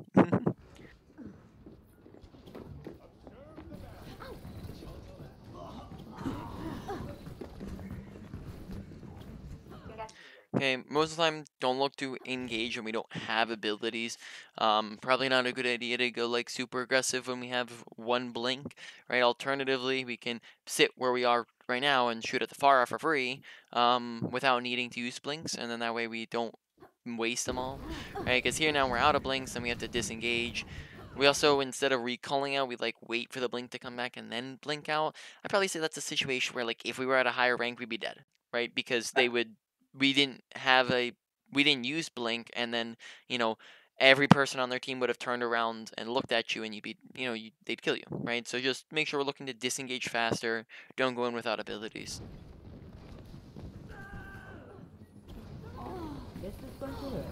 Okay, most of the time, don't look to engage when we don't have abilities. Probably not a good idea to go like super aggressive when we have one blink, right? Alternatively, we can sit where we are right now and shoot at the far for free, without needing to use blinks, and then that way we don't waste them all, right? Because here now we're out of blinks, and we have to disengage. We also, instead of recalling out, we like wait for the blink to come back and then blink out. I'd probably say that's a situation where like if we were at a higher rank, we'd be dead, right? Because we didn't use blink, and then every person on their team would have turned around and looked at you, and they'd kill you, right? So just make sure we're looking to disengage faster. Don't go in without abilities. This is going to hurt.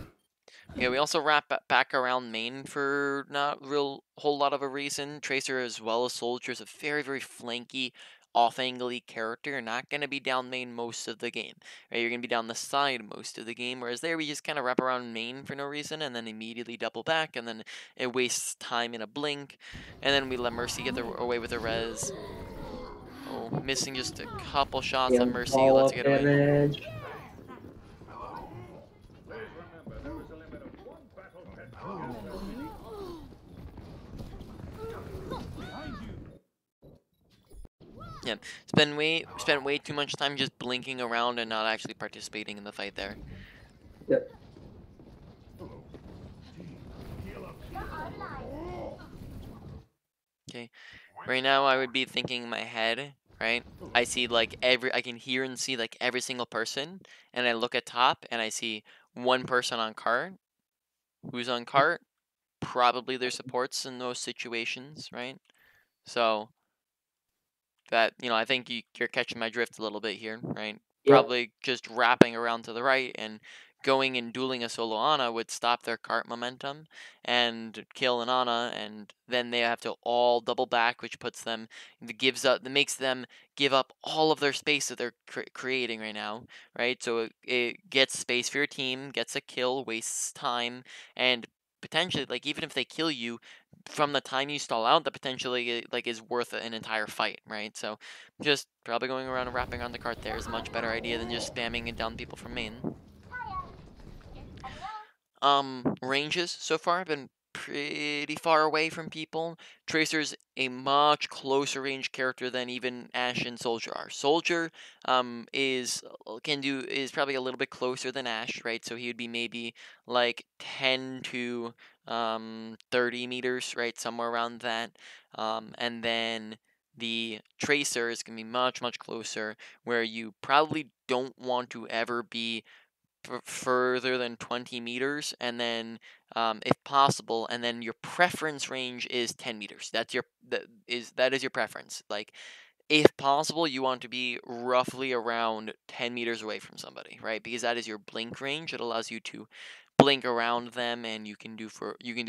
Yeah, we also wrap back around main for not real whole lot of a reason. Tracer as well as Soldier is a very, very flanky, off-angly character. You're not going to be down main most of the game, right? You're going to be down the side most of the game, whereas there we just kind of wrap around main for no reason and then immediately double back, and then it wastes time in a blink, and then we let Mercy get away with the res. Oh, missing just a couple shots Yeah, on Mercy. Let's get away. damage. Yeah, spent way too much time just blinking around and not actually participating in the fight there. Yep. Okay, right now I would be thinking in my head, right? I see like I can hear and see like every single person, and I look at top and I see one person on cart. Who's on cart? Probably their supports in those situations, right? So that, I think you're catching my drift a little bit here, right? Yep. Probably just wrapping around to the right and going and dueling a solo Ana would stop their cart momentum and kill an Ana, and then they have to all double back, which puts them, that makes them give up all of their space that they're creating right now, right? So it gets space for your team, gets a kill, wastes time, and potentially, like, even if they kill you, from the time you stall out, that potentially like is worth an entire fight, right? So just probably going around and wrapping around the cart there is a much better idea than just spamming it down people from main. Ranges so far have been pretty far away from people. Tracer's a much closer range character than even Ashe and Soldier are. Soldier is probably a little bit closer than Ashe, right? So he would be maybe like 10 to 30 meters, right? Somewhere around that. And then the Tracer is going to be much, much closer, where you probably don't want to ever be further than 20 meters, and then if possible, and then your preference range is 10 meters. That is your preference. Like, if possible, you want to be roughly around 10 meters away from somebody, right? Because that is your blink range. It allows you to blink around them, and you can do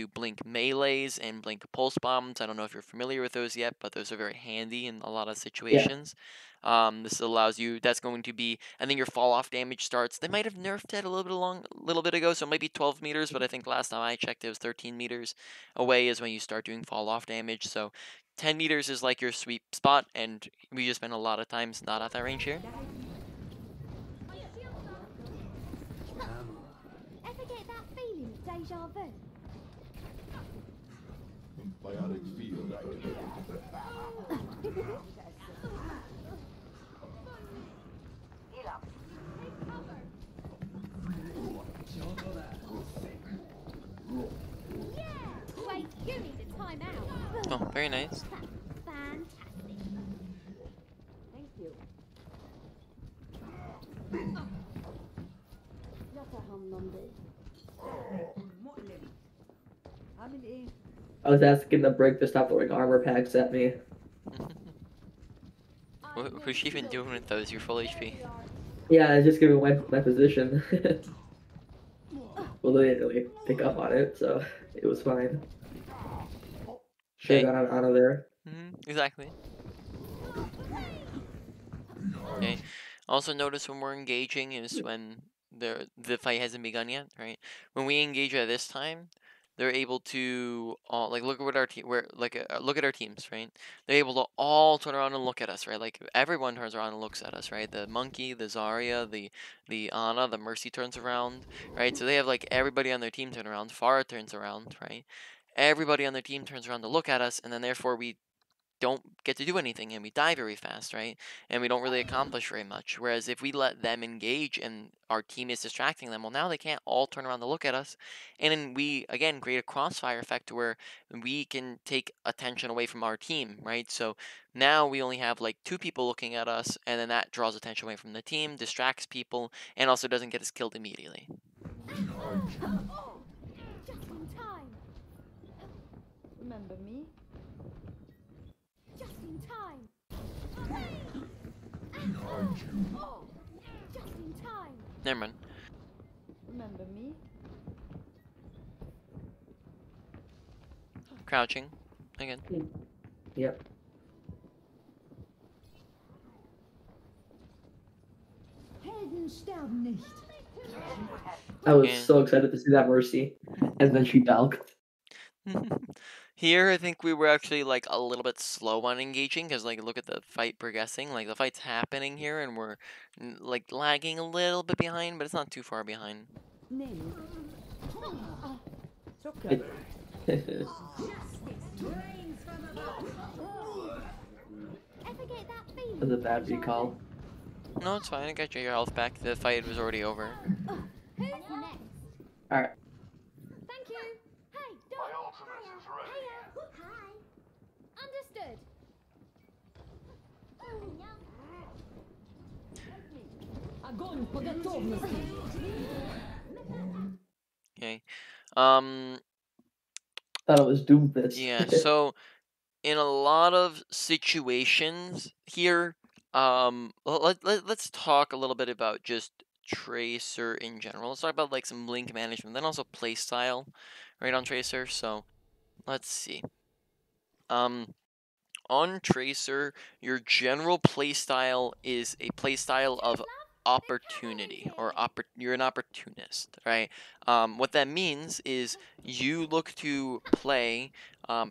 blink melees and blink pulse bombs. I don't know if you're familiar with those yet, but those are very handy in a lot of situations. This allows you. That's going to be, and then your fall off damage starts. They might have nerfed it a little bit ago, so it might be 12 meters. But I think last time I checked, it was 13 meters away is when you start doing fall off damage. So 10 meters is like your sweet spot, and we just spend a lot of times not at that range here. Ever get that feeling of deja vu? Biotic field activated. Wait, you need a time out. Oh, very nice. Fantastic. Thank you. I was asking the break to stop throwing armor packs at me. Who's she even doing with those? You're full HP. Yeah, I just giving my position. Well, they didn't really pick up on it, so it was fine. Should have got out of there. Exactly. Okay. Also notice when we're engaging is when the fight hasn't begun yet, right? When we engage at this time, they're able to all like look at what our team look at our teams, right? They're able to all turn around and look at us, right? Like everyone turns around and looks at us, right? The monkey, the Zarya, the Ana, the Mercy turns around, right? So they have like everybody on their team turn around. Farah turns around, right? Everybody on their team turns around to look at us, and then therefore we don't get to do anything, and we die very fast, right? And we don't really accomplish very much. Whereas if we let them engage and our team is distracting them, well, now they can't all turn around to look at us. And then we, again, create a crossfire effect where we can take attention away from our team, right? So now we only have like 2 people looking at us, and then that draws attention away from the team, distracts people, and also doesn't get us killed immediately. Just in time. Remember me? Just in time. Just in time. Never mind. Remember me? Crouching. Again. Yep. Helden sterben nicht. I was so excited to see that Mercy, and then she died. Here, I think we were actually like a little bit slow on engaging because, like, look at the fight progressing. Like, the fight's happening here, and we're like lagging a little bit behind, but it's not too far behind. Nimm. It- Ever get that feeling? was a bad recall. No, it's fine. I got your health back. The fight was already over. Who's next? Alright. Thank you. Hey, Doc. Hiya. Hi. Understood. Огонь по готовности. Okay. Thought it was Doomfist. Yeah. So, in a lot of situations here, let's talk a little bit about just Tracer in general. Let's talk about like some blink management, then also playstyle, right, on Tracer. So let's see. On Tracer, your general playstyle is a playstyle of opportunity, or you're an opportunist, right? What that means is you look to play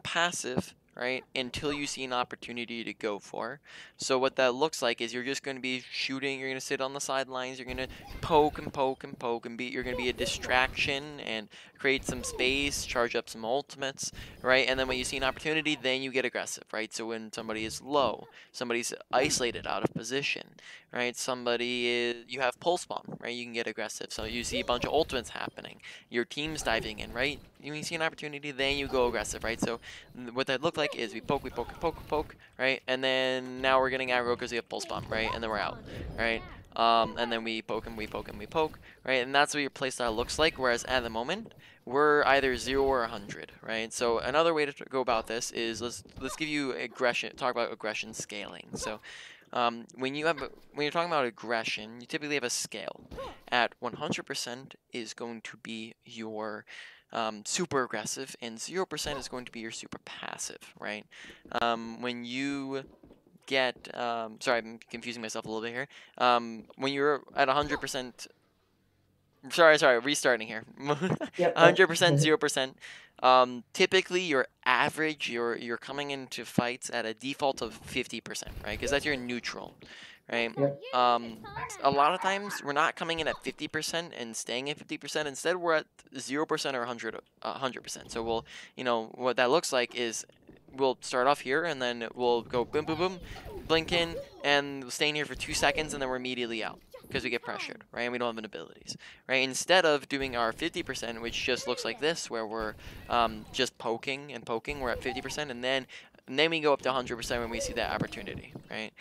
passive, right, until you see an opportunity to go for. So what that looks like is you're just going to be shooting, you're going to sit on the sidelines, you're going to poke and poke and poke and you're going to be a distraction and create some space, charge up some ultimates, right? And then when you see an opportunity, then you get aggressive, right? So when somebody is low, somebody's isolated out of position, right? You have pulse bomb, right? You can get aggressive. So you see a bunch of ultimates happening, your team's diving in, right? When you see an opportunity, then you go aggressive, right? So what that looked like is we poke, right? And then now we're getting aggro because we have pulse bomb, right? And then we're out, right? And then we poke, right? And that's what your playstyle looks like. Whereas at the moment, we're either 0 or 100, right? So another way to go about this is let's give you aggression. Talk about aggression scaling. So when you're talking about aggression, you typically have a scale. At 100% is going to be your super aggressive, and 0% is going to be your super passive, right? When you get sorry, I'm confusing myself a little bit here. When you're at 100%, sorry, restarting here. Yep. 100%, 0%. Typically, your average, you're coming into fights at a default of 50%, right? Because that's your neutral, right? Yep. A lot of times we're not coming in at 50% and staying at 50%. Instead, we're at 0% or 100%. So we'll, what that looks like is we'll start off here and then we'll go boom, boom, boom, blink in, and we'll stay in here for 2 seconds and then we're immediately out because we get pressured, right? And we don't have abilities, right? Instead of doing our 50%, which just looks like this, where we're just poking and poking, we're at 50%, and then we go up to 100% when we see that opportunity, right?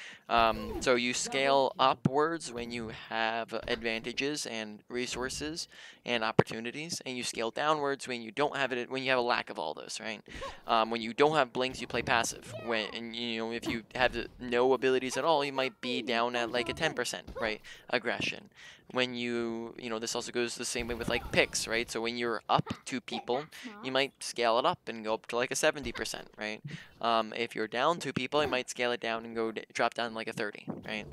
So you scale upwards when you have advantages and resources and opportunities, and you scale downwards when you don't have it, when you have a lack of all this, right? When you don't have blinks, you play passive. If you have no abilities at all, you might be down at like a 10%, right? Aggression. When this also goes the same way with like picks, right? So when you're up 2 people, you might scale it up and go up to like a 70%, right? If you're down 2 people, you might scale it down and drop down like a 30, right?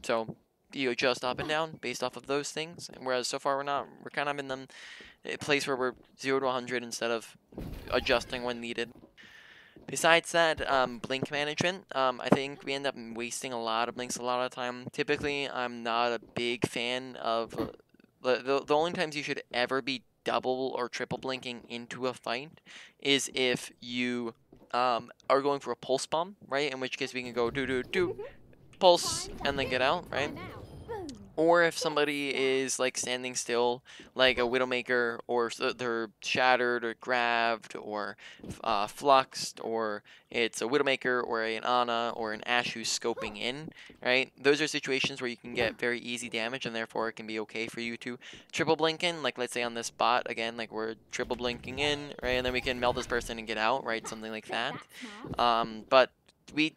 So you adjust up and down based off of those things. Whereas so far we're kind of in the place where we're 0 to 100 instead of adjusting when needed. Besides that, blink management, I think we end up wasting a lot of blinks a lot of the time. Typically, I'm not a big fan of the only times you should ever be double or triple blinking into a fight is if you are going for a pulse bomb, right? In which case we can go do pulse and then get out, right? Or if somebody is like standing still, like a Widowmaker, or they're shattered or grabbed or fluxed, or it's a Widowmaker or an Ana or an Ashe who's scoping in, right? Those are situations where you can get very easy damage, and therefore it can be okay for you to triple blink in. Like let's say on this bot, again, like we're triple blinking in, right? And then we can melt this person and get out, right? Something like that. But we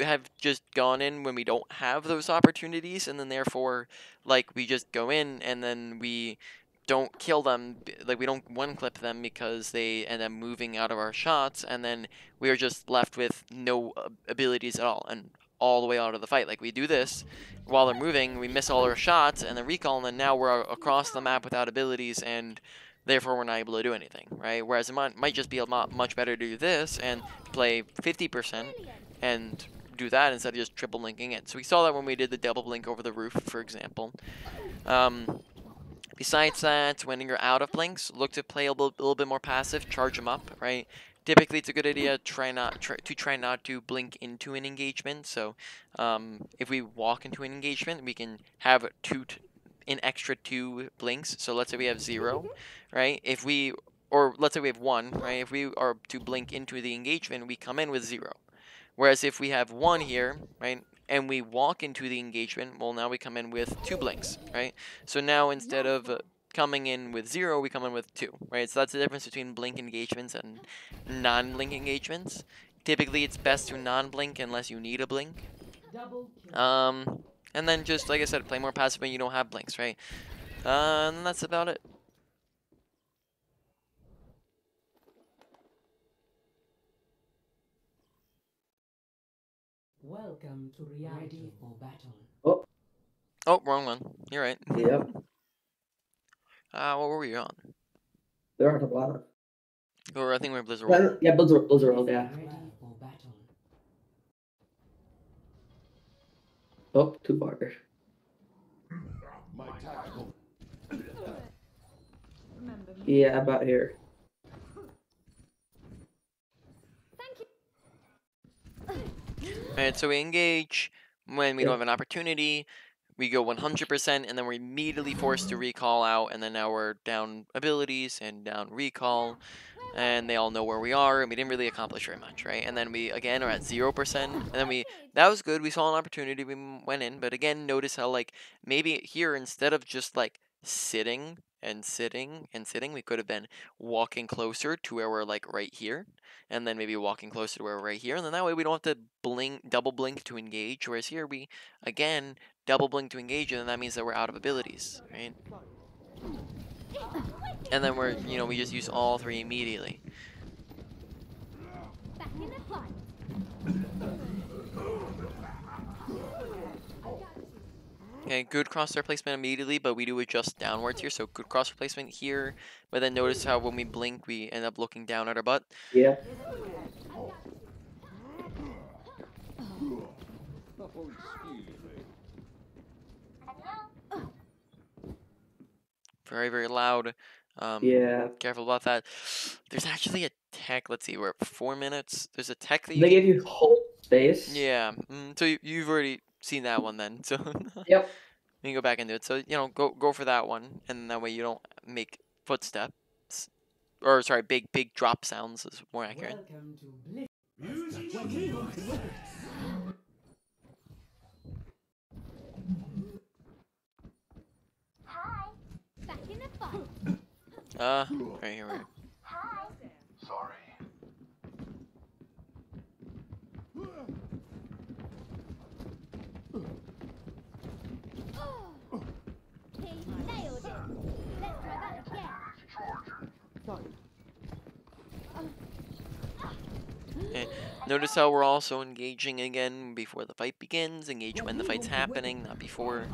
have just gone in when we don't have those opportunities, and then therefore like we just go in and then we don't kill them, like we don't one clip them because they end up moving out of our shots, and then we are just left with no abilities at all and all the way out of the fight. Like we do this while they're moving, we miss all our shots and then recall, and then now we're across the map without abilities, and therefore we're not able to do anything, right? Whereas it might just be a lot much better to do this and play 50% and do that instead of just triple linking it. So we saw that when we did the double blink over the roof, for example. Besides that, when you're out of blinks, look to play a little bit more passive, charge them up, right? Typically, it's a good idea try not to blink into an engagement. So if we walk into an engagement, we can have an extra 2 blinks. So let's say we have 0, right? Or let's say we have 1, right? If we are to blink into the engagement, we come in with 0. Whereas if we have 1 here, right, and we walk into the engagement, well, now we come in with 2 blinks, right? So now instead of coming in with 0, we come in with 2, right? So that's the difference between blink engagements and non-blink engagements. Typically, it's best to non-blink unless you need a blink. And then just, like I said, play more passive when you don't have blinks, right? And that's about it. Welcome to reality. Ready for battle. Oh, Oh, wrong one. You're right. yep. What were we on? They're on the bottom. Or I think we're Blizzard World. Yeah, Blizzard World, yeah. Ready for battle. Oh, too far. My tactical. Yeah, about here. Alright, so we engage when we Yep. don't have an opportunity. We go 100%, and then we're immediately forced to recall out, and then now we're down abilities and down recall, and they all know where we are, and we didn't really accomplish very much, right? And then we, again, are at 0%, and then that was good, we saw an opportunity, we went in, but again, notice how, like, maybe here, instead of just, like, sitting and sitting and sitting, we could have been walking closer to where we're, like, right here, and then maybe walking closer to where we're right here, and then that way we don't have to double blink to engage, whereas here we, again, double blink to engage, and then that means that we're out of abilities, right? And then we're, we just use all three immediately. Back in the fight. Okay, good crosshair placement immediately, but we do adjust downwards here, so good crosshair placement here, but then notice how when we blink, we end up looking down at our butt. Yeah. Very, very loud. Yeah. Careful about that. There's actually a tech. Let's see, we're at 4 minutes. There's a tech that you They can... give you whole space. Yeah. So you've already seen that one then. So Yep. you can go back and do it. So go for that one, and that way you don't make footsteps, or sorry, big drop sounds is more accurate. Welcome to Blizzard. Hi. Back in the fight. Right here. Right. Sorry. He nailed it. Let's try that again. Okay. Notice how we're also engaging again before the fight begins. Engage when the fight's happening, not before.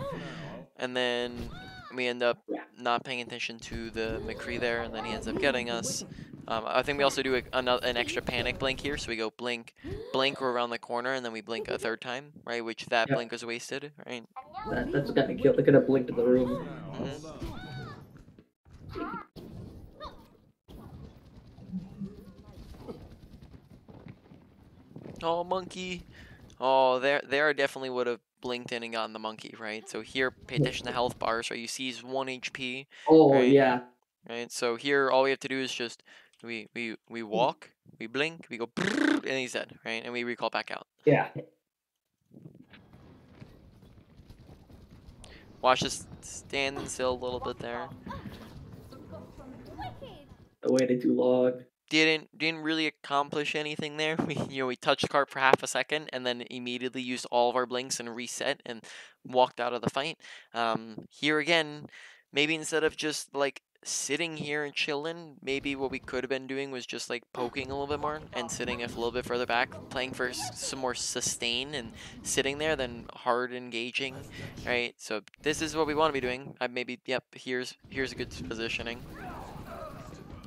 And then we end up not paying attention to the McCree there, and then he ends up getting us. I think we also do an extra panic blink here, so we go blink, we're around the corner, and then we blink a third time, right? Which that blink was wasted, right? That's got me killed. They could have blinked in the room. Oh, monkey. Oh, there I definitely would have blinked in and gotten the monkey, right? So here, pay attention to health bars, right? You see he's 1 HP. Oh, right? yeah. Right, so here all we have to do is just we walk, we blink, we go and he's dead, right? And we recall back out. Yeah. Watch us stand still a little bit there. Wicked. I waited too long. Didn't really accomplish anything there. We touched the cart for half a second and then immediately used all of our blinks and reset and walked out of the fight. Here again, maybe instead of just like sitting here and chilling, maybe what we could have been doing was just like poking a little bit more and sitting a little bit further back, playing for some more sustain and sitting there than hard engaging, right? So this is what we want to be doing. Maybe, yep, here's a good positioning.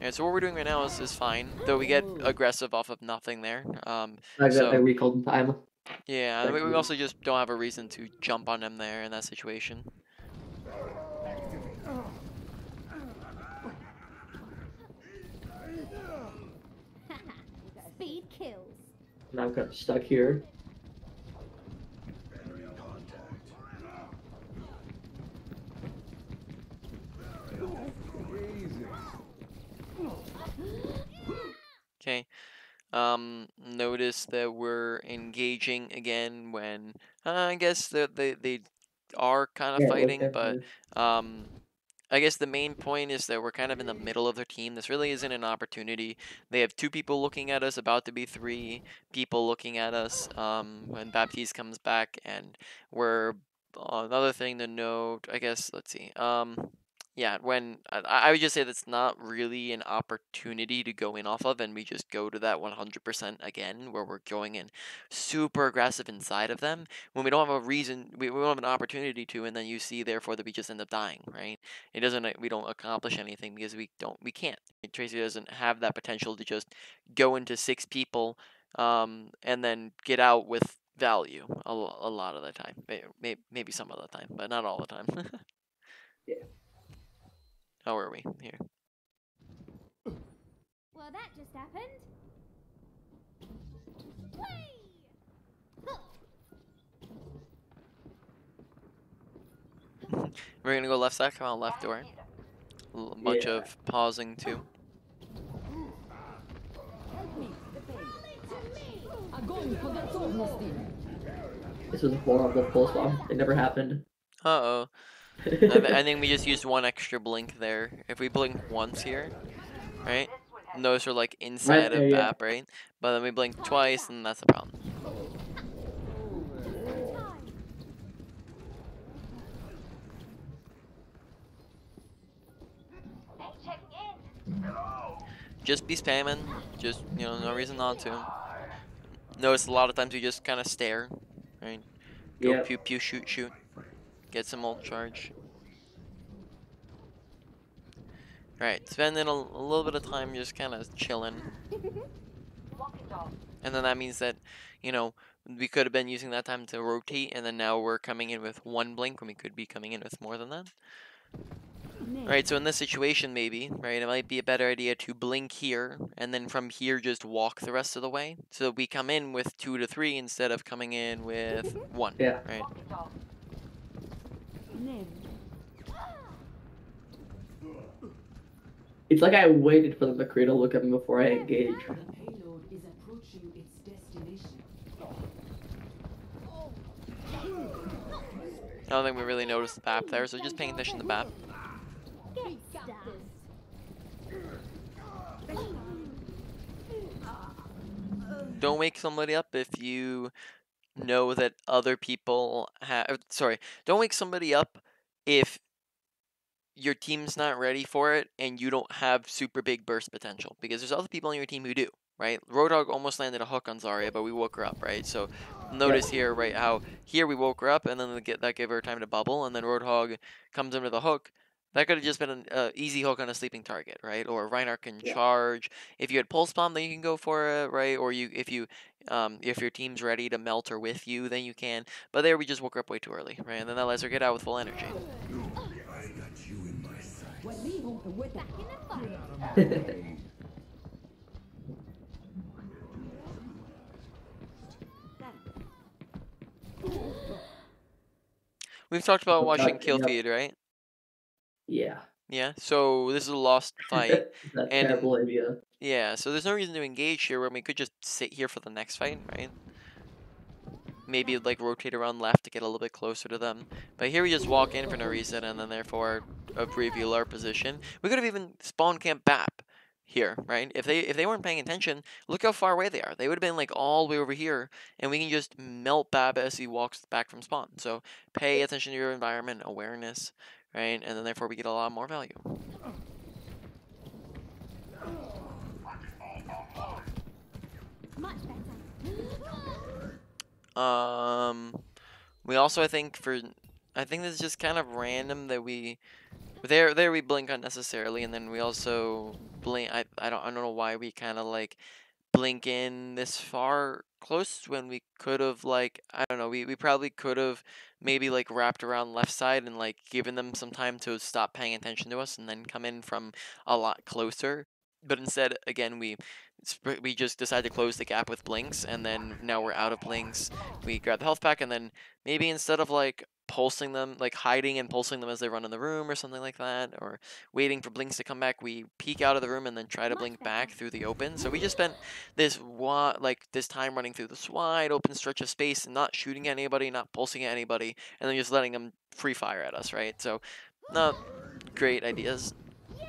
Alright, so what we're doing right now is fine, though we get aggressive off of nothing there. I recalled in time. Yeah, we also just don't have a reason to jump on them there in that situation. Speed kills. Now I'm kind of stuck here. Okay. Notice that we're engaging again when I guess that they are kind of fighting, but I guess the main point is that we're kind of in the middle of their team. This really isn't an opportunity. They have 2 people looking at us, about to be 3 people looking at us when Baptiste comes back, and we're another thing to note, I guess. Let's see. Yeah, when I would just say that's not really an opportunity to go in off of, and we just go to that 100% again, where we're going in super aggressive inside of them when we don't have a reason, we don't have an opportunity to, and then you see therefore that we just end up dying, right? It doesn't, we don't accomplish anything because we can't. Tracy doesn't have that potential to just go into 6 people, and then get out with value a lot of the time. Maybe some of the time, but not all the time. Yeah. How are we here? Well, that just happened. We're gonna go left side, come on left door. A bunch Yeah. of pausing too. This was a horrible pulse bomb. It never happened. Uh-oh. I think we just used one extra blink there. If we blink once here, right? And those are like inside there, of yeah. BAP, right? But then we blink twice, and that's the problem. Just be spamming. Just, no reason not to. Notice a lot of times you just kind of stare, right? Go Yep. pew pew, shoot shoot. Get some ult charge. Right, spending a little bit of time just kind of chilling. And then that means that, we could have been using that time to rotate, and then now we're coming in with one blink when we could be coming in with more than that. Right, so in this situation maybe, right, it might be a better idea to blink here, and then from here just walk the rest of the way. So we come in with 2 to 3 instead of coming in with 1, Yeah. right? It's like I waited for the McCree to look at me before I engage. The payload is approaching its destination. I don't think we really noticed the BAP there, so just paying attention to BAP. Don't wake somebody up if you know that other people have... Sorry, don't wake somebody up if your team's not ready for it and you don't have super big burst potential, because there's other people on your team who do, right? Roadhog almost landed a hook on Zarya, but we woke her up, right? So notice here, right, how here we woke her up and then that gave her time to bubble, and then Roadhog comes into the hook. That could have just been an easy hook on a sleeping target, right? Or Reinhardt can charge. If you had pulse bomb, then you can go for it, right? Or if your team's ready to melt her with you, then you can. But there we just woke her up way too early, right? And then that lets her get out with full energy. We've talked about watching kill feed, right? Yeah. Yeah, so this is a lost fight. That's And terrible idea. yeah, so there's no reason to engage here when we could just sit here for the next fight, right? Maybe like rotate around left to get a little bit closer to them. But here we just walk in for no reason and then therefore reveal our position. We could have even spawn camp BAP here, right? If they weren't paying attention, look how far away they are. They would have been like all the way over here, and we can just melt BAP as he walks back from spawn. So pay attention to your environment, awareness, right? And then therefore we get a lot more value. Much better. We also, I think this is just kind of random that we we blink unnecessarily, and then we also blink. I don't know why we kind of like blink in this far close when we could have, like, I don't know, we probably could have maybe like wrapped around left side and like given them some time to stop paying attention to us and then come in from a lot closer. But instead, again, we just decided to close the gap with blinks, and then now we're out of blinks. We grab the health pack, and then maybe instead of like pulsing them, like hiding and pulsing them as they run in the room or something like that, or waiting for blinks to come back, we peek out of the room and then try to blink back through the open. So we just spent this time running through this wide open stretch of space and not shooting at anybody, not pulsing at anybody, and then just letting them free fire at us, right? So not great ideas. Yeah,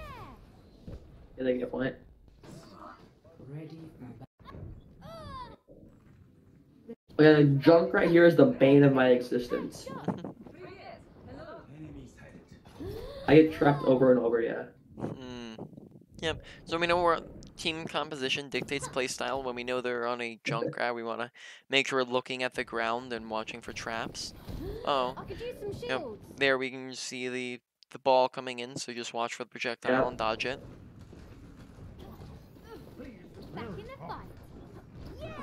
they get a point. Ready for Okay, the junk right here is the bane of my existence. I get trapped over and over. Yeah. Yep. So we know our team composition dictates playstyle. When we know they're on a junk grab, we want to make sure we're looking at the ground and watching for traps. Oh. I could use some Yep. shields. There we can see the ball coming in, so just watch for the projectile and dodge it. Back in the fight. Yeah.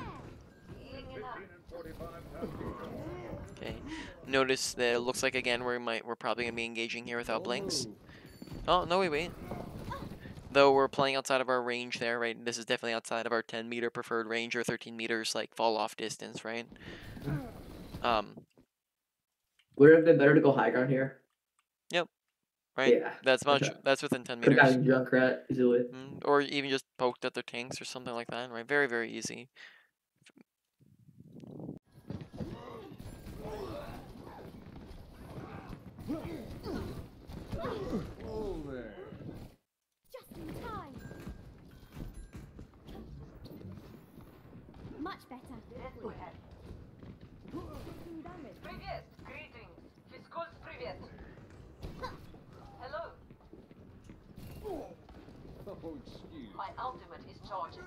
Okay. Notice that it looks like again we're probably gonna be engaging here without blinks. Oh no, wait. Though we're playing outside of our range there, right? This is definitely outside of our 10-meter preferred range or 13 meters like fall off distance, right? Would it have been better to go high ground here? Yep. Right. Yeah. That's within 10 Could have meters. gotten Junkrat easily. Or even just poked at their tanks or something like that, right? Very, very easy. Just in time. Much better. Привет! Greetings! Физкульт, привет! Hello! My ultimate is charging.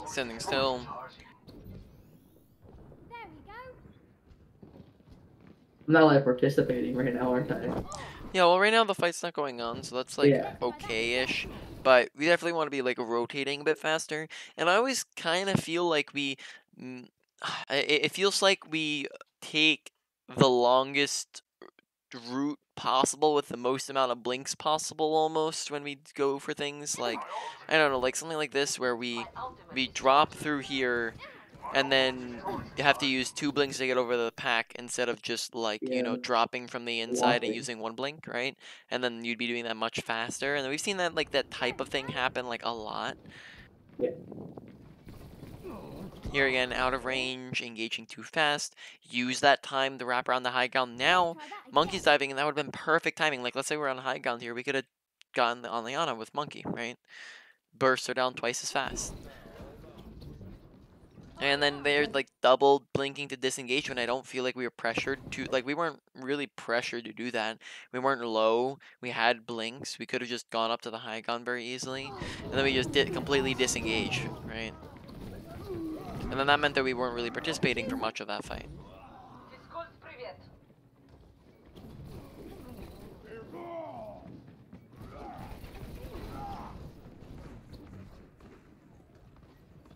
Standing still. There we go. I'm not like participating right now, aren't I? Yeah, well, right now the fight's not going on, so that's like okay-ish. But we definitely want to be like rotating a bit faster. And I always kind of feel like it feels like we take the longest route possible with the most amount of blinks possible almost when we go for things like, I don't know, like something like this where we drop through here and then you have to use 2 blinks to get over the pack instead of just like, you know, dropping from the inside and using 1 blink, right? And then you'd be doing that much faster. And we've seen that like that type of thing happen like a lot. Yeah. Here again, out of range, engaging too fast. Use that time to wrap around the high ground. Now, Monkey's diving, and that would have been perfect timing. Like, let's say we're on high ground here. We could have gotten on Liana with Monkey, right? Burst her down twice as fast. And then they're like double blinking to disengage when I don't feel like we were pressured to, like we weren't really pressured to do that. We weren't low. We had blinks. We could have just gone up to the high ground very easily. And then we just did completely disengage, right? And then that meant that we weren't really participating for much of that fight. Физкульт, привет!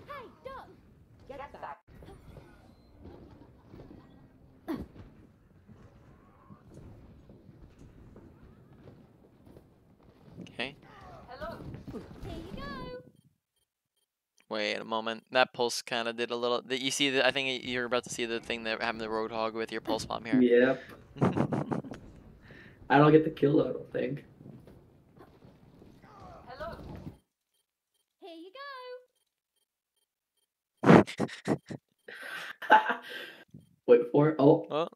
Hey, Doc. Get back! Okay. Hello! Here you go. Wait a moment. That pulse kind of did a little. You see that? I think you're about to see the thing that happened to Roadhog with your pulse bomb here. Yep. I don't get the kill though, I don't think. Hello! Here you go. Wait for it. Oh. Well,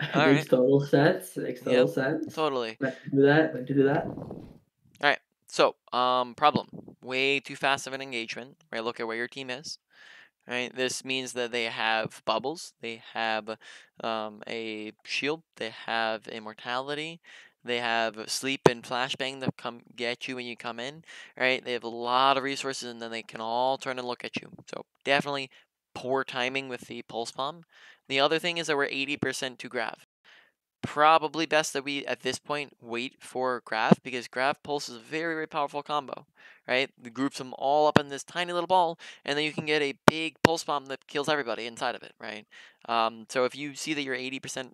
Makes alright. total sense. Makes total sense. Totally. Meant to do that. Meant to do that. Alright. So, problem. Way too fast of an engagement. Right. Look at where your team is. Right. This means that they have bubbles. They have a shield. They have immortality. They have sleep and flashbang that come get you when you come in. Right. They have a lot of resources, and then they can all turn and look at you. So definitely poor timing with the pulse bomb. The other thing is that we're 80% to grav. Probably best that we, at this point, wait for Graph, because Graph Pulse is a very, very powerful combo, right? It groups them all up in this tiny little ball, and then you can get a big Pulse Bomb that kills everybody inside of it, right? So if you see that you're 80%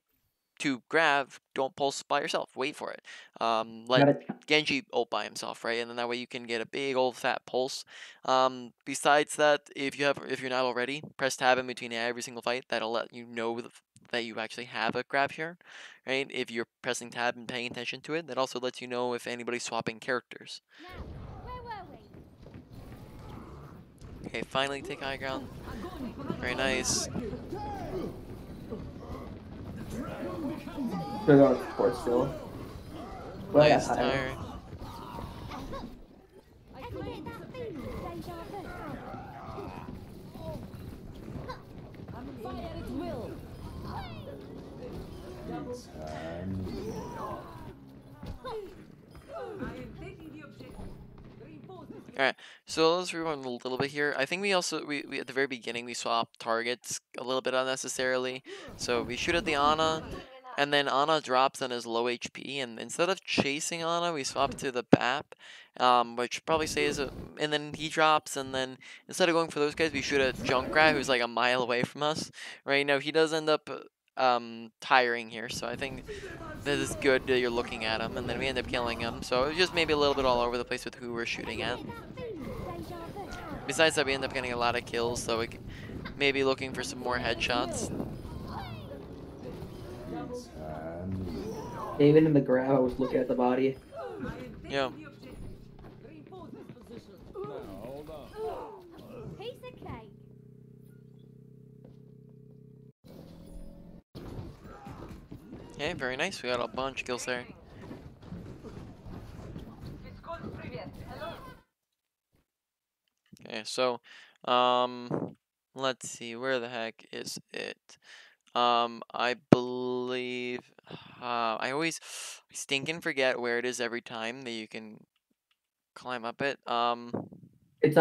to Grav, don't pulse by yourself. Wait for it. Let Genji ult by himself, right? And then that way you can get a big old fat pulse. Besides that, if you're not already, press tab in between every single fight. That'll let you know that you actually have a grab here, right? If you're pressing tab and paying attention to it, that also lets you know if anybody's swapping characters. Now, where were we? Okay, finally take high ground. Very nice. They're going for it still. Well, Nice yeah, tire. I can get that feeling of deja vu. Fight at its will. Alright, so let's rewind a little bit here. I think we also, we at the very beginning, we swapped targets a little bit unnecessarily. So we shoot at the Ana, and then Ana drops on his low HP, and instead of chasing Ana, we swap to the BAP, which probably saves a, and then he drops, and then instead of going for those guys, we shoot at Junkrat, who's like a mile away from us. Right now, he does end up tiring here, so I think this is good that you're looking at him, and then we end up killing him. So it was just maybe a little bit all over the place with who we're shooting at. Besides that, we end up getting a lot of kills, so we maybe looking for some more headshots. Even in the grab, I was looking at the body. Yeah. Piece of cake. Okay, very nice. We got a bunch of kills there. Физкульт, привет. Hello. Okay, so let's see, where the heck is it? I believe I always stinking forget where it is every time that you can climb up it. It's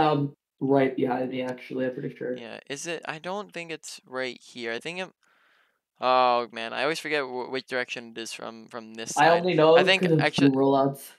right behind me actually, I'm pretty sure. Yeah, is it? I don't think it's right here. I think it. Oh man, I always forget which direction it is from this side. I only know I think because of actually, two rollouts.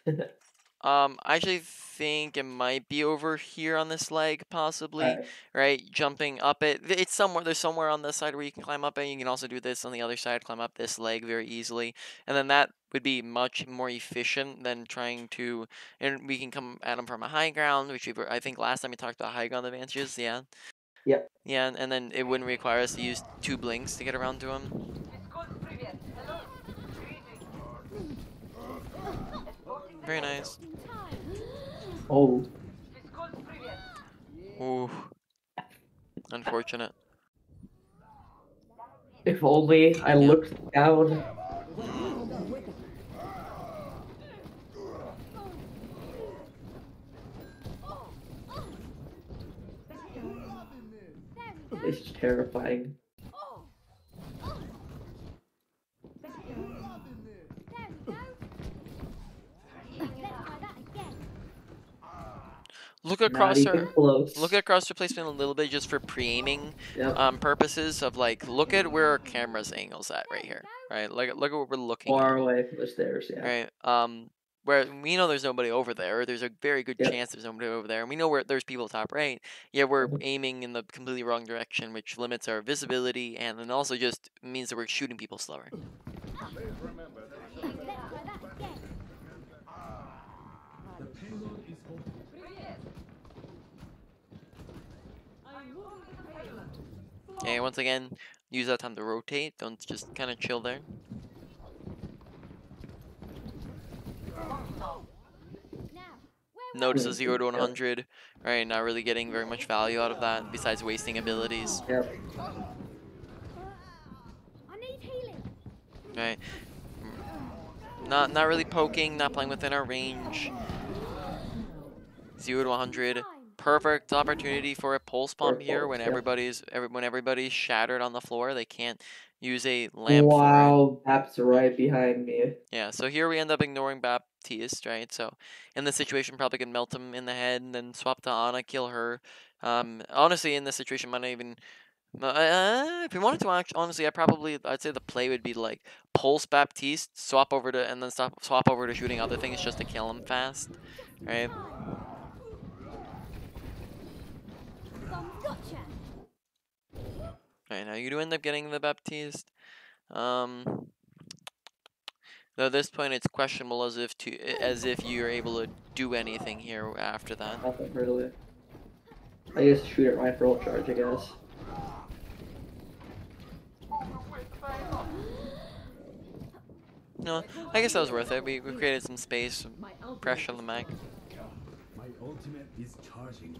I actually think it might be over here on this leg, possibly. Alright. Right, jumping up it. It's somewhere. There's somewhere on this side where you can climb up it. You can also do this on the other side, climb up this leg very easily, and then that would be much more efficient than trying to. And we can come at them from a high ground, which I think last time we talked about high ground advantages. Yeah. Yep. Yeah, and then it wouldn't require us to use 2 blinks to get around to him. Физкульт, привет. Hello. Greetings. Escorting the Very nice. Oh. Физкульт, привет. Ooh. Unfortunate. If only I looked down. It's terrifying. Look Not across even close. look at cross replacement a little bit just for pre-aiming Yep. purposes of like look at where our camera's angles at right here. Right? Look at what we're looking Far at. away from the stairs, yeah. Right? Where we know there's nobody over there, there's a very good Yep. chance there's nobody over there, and we know where there's people top right. Yeah, we're Mhm. aiming in the completely wrong direction, which limits our visibility, and then also just means that we're shooting people slower. Okay, once again, use that time to rotate. Don't just kind of chill there. Notice a 0 to 100, right? Not really getting very much value out of that, besides wasting abilities. Yep. I need healing. Right? Not really poking, not playing within our range. 0 to 100. Perfect opportunity for a pulse pump here when everybody's shattered on the floor. They can't use a lamp for it. Wow, Bap's right behind me. Yeah, so here we end up ignoring Baptiste, right? So in this situation, probably could melt him in the head and then swap to Ana, kill her. Honestly, in this situation, might not even. If we wanted to honestly, I'd say the play would be like pulse Baptiste, swap over to, and then swap over to shooting other things just to kill him fast, right? Gotcha. Right, now you do end up getting the Baptiste. Though at this point it's questionable as if you're able to do anything here after that. Nothing really. I just shoot it right for ult charge, I guess. No, I guess that was worth it. We created some space, some pressure on the mech. My ultimate is charging.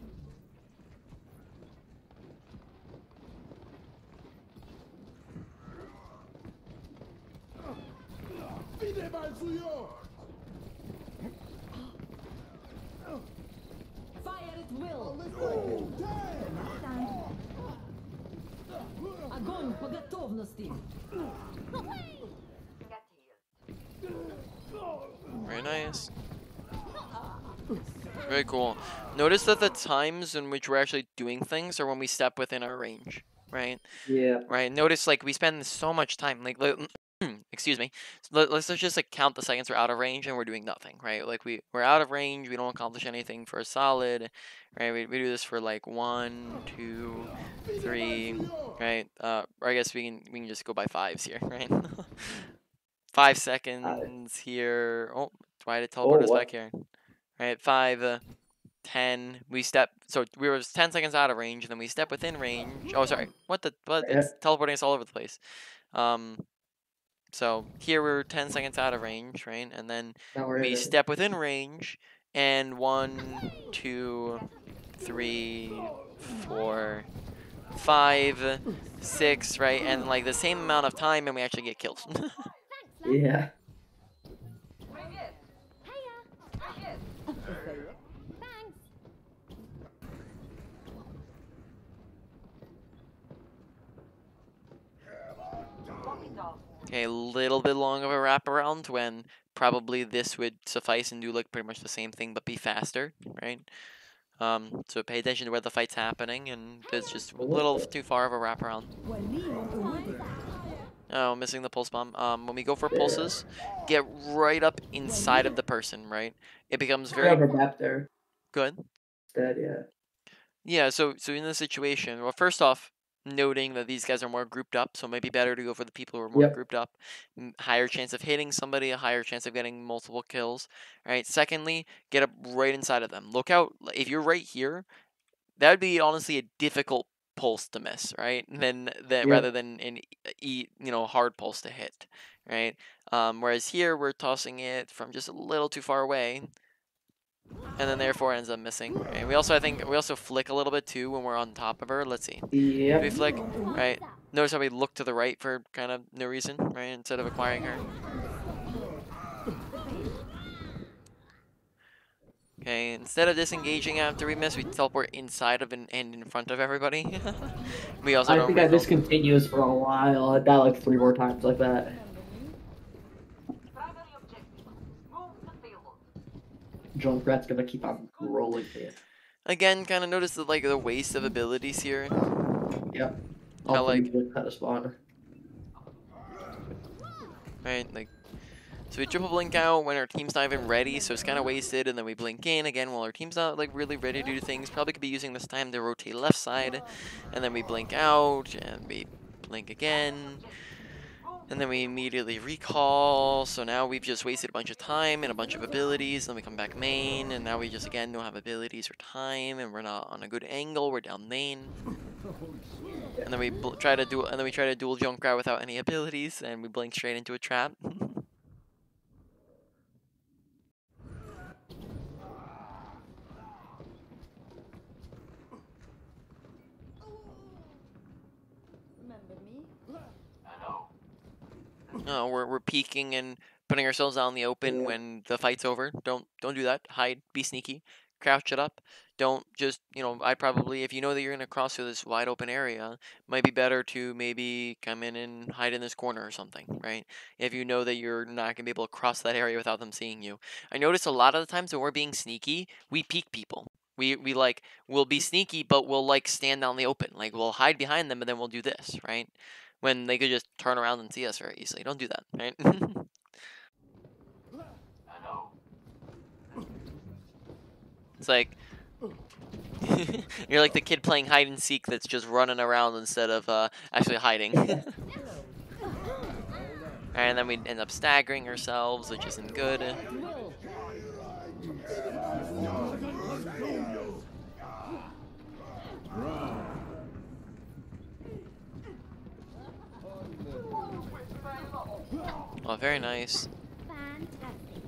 Fire at will! Огонь по готовности! Get healed. Very nice. Very cool. Notice that the times in which we're actually doing things are when we step within our range, right? Yeah. Right. Notice like we spend so much time, like, excuse me. Let's just like count the seconds we're out of range and we're doing nothing, right? Like we're out of range, we don't accomplish anything for a solid, right? We do this for like 1, 2, 3, right? Or I guess we can just go by fives here, right? 5 seconds here. Oh, why did it teleport us back what? here? Right, 5, 10. We step. So we were 10 seconds out of range, and then we step within range. Oh, sorry. What the? What? Yeah. It's teleporting us all over the place. So here we're 10 seconds out of range, right? And then Now we're in we it. step within range, and 1, 2, 3, 4, 5, 6, right? And like the same amount of time, and we actually get kills. Yeah. Привет! Привет! Thanks. Walk it off. Okay, a little bit long of a wraparound when probably this would suffice and do like pretty much the same thing but be faster, right? So pay attention to where the fight's happening, and it's just a little too far of a wraparound. Oh, missing the pulse bomb. When we go for pulses, get right up inside of the person, right? It becomes We very have a map there good. instead, yeah. Yeah, so in this situation, well, first off, noting that these guys are more grouped up, so it might be better to go for the people who are more Yep. grouped up. Higher chance of hitting somebody, a higher chance of getting multiple kills. Right. Secondly, get up right inside of them. Look out if you're right here. That would be honestly a difficult pulse to miss, right? Then that rather Yep. than an hard pulse to hit, right? Whereas here we're tossing it from just a little too far away, and then therefore ends up missing. And I think we also flick a little bit too when we're on top of her. Let's see. If we Yep. flick, right? Notice how we look to the right for kind of no reason, right? Instead of acquiring her. Okay, instead of disengaging after we miss, we teleport inside of and in front of everybody. We also I don't think I recall. this continues for a while. I died like 3 more times like that. Primary objective. Move the payload. Junkrat's gonna keep on rolling me. Again, kind of notice the waste of abilities here. Yep. How, All like- three kind of spawn. Right, like, so we triple blink out when our team's not even ready, so it's kind of wasted, and then we blink in again while our team's not like really ready to do things. Probably could be using this time to rotate left side, and then we blink out, and we blink again, and then we immediately recall. So now we've just wasted a bunch of time and a bunch of abilities, and then we come back main, and now we just again don't have abilities or time, and we're not on a good angle. We're down main. And then we try to dual Junkrat without any abilities, and we blink straight into a trap. Remember me? No, we're peeking and putting ourselves out in the open Yeah. when the fight's over. Don't do that. Hide. Be sneaky. Crouch it up. Don't just I'd probably, if you know that you're gonna cross through this wide open area, might be better to maybe come in and hide in this corner or something, right? If you know that you're not gonna be able to cross that area without them seeing you. I notice a lot of the times when we're being sneaky, we peek people. We'll be sneaky, but we'll like stand out in the open. Like we'll hide behind them, and then we'll do this, right? When they could just turn around and see us very easily. Don't do that, right? It's like you're like the kid playing hide and seek that's just running around instead of actually hiding. And then we end up staggering ourselves, which isn't good. Oh, very nice. Fantastic.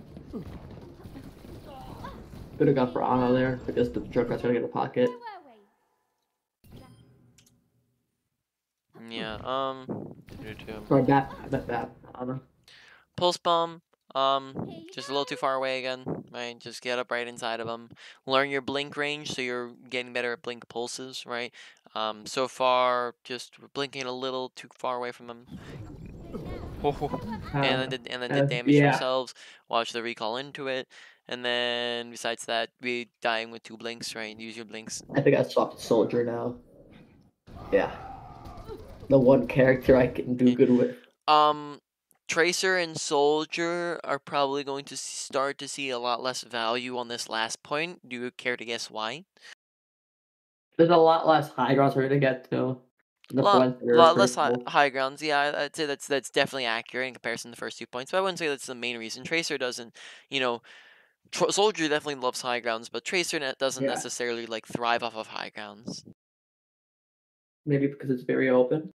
Could have gone for Ana there because the Junkrat's gonna get a pocket. Where were we? Yeah. Or Bat. I meant Bat. Ana. Pulse bomb. Just a little too far away again, right? Just get up right inside of them. Learn your blink range so you're getting better at blink pulses, right? So far, just blinking a little too far away from them. and then did damage yeah. ourselves. Watch the recall into it, and then besides that, we dying with 2 blinks, right? Use your blinks. I think I swapped soldier now. Yeah. The one character I can do good with. Tracer and Soldier are probably going to start to see a lot less value on this last point. Do you care to guess why? There's a lot less high grounds for me to get to. The points that are Lot less critical. high grounds. Yeah, I'd say that's definitely accurate in comparison to the first 2 points. But I wouldn't say that's the main reason. Tracer doesn't, you know, Soldier definitely loves high grounds, but Tracer doesn't Yeah. necessarily like thrive off of high grounds. Maybe because it's very open.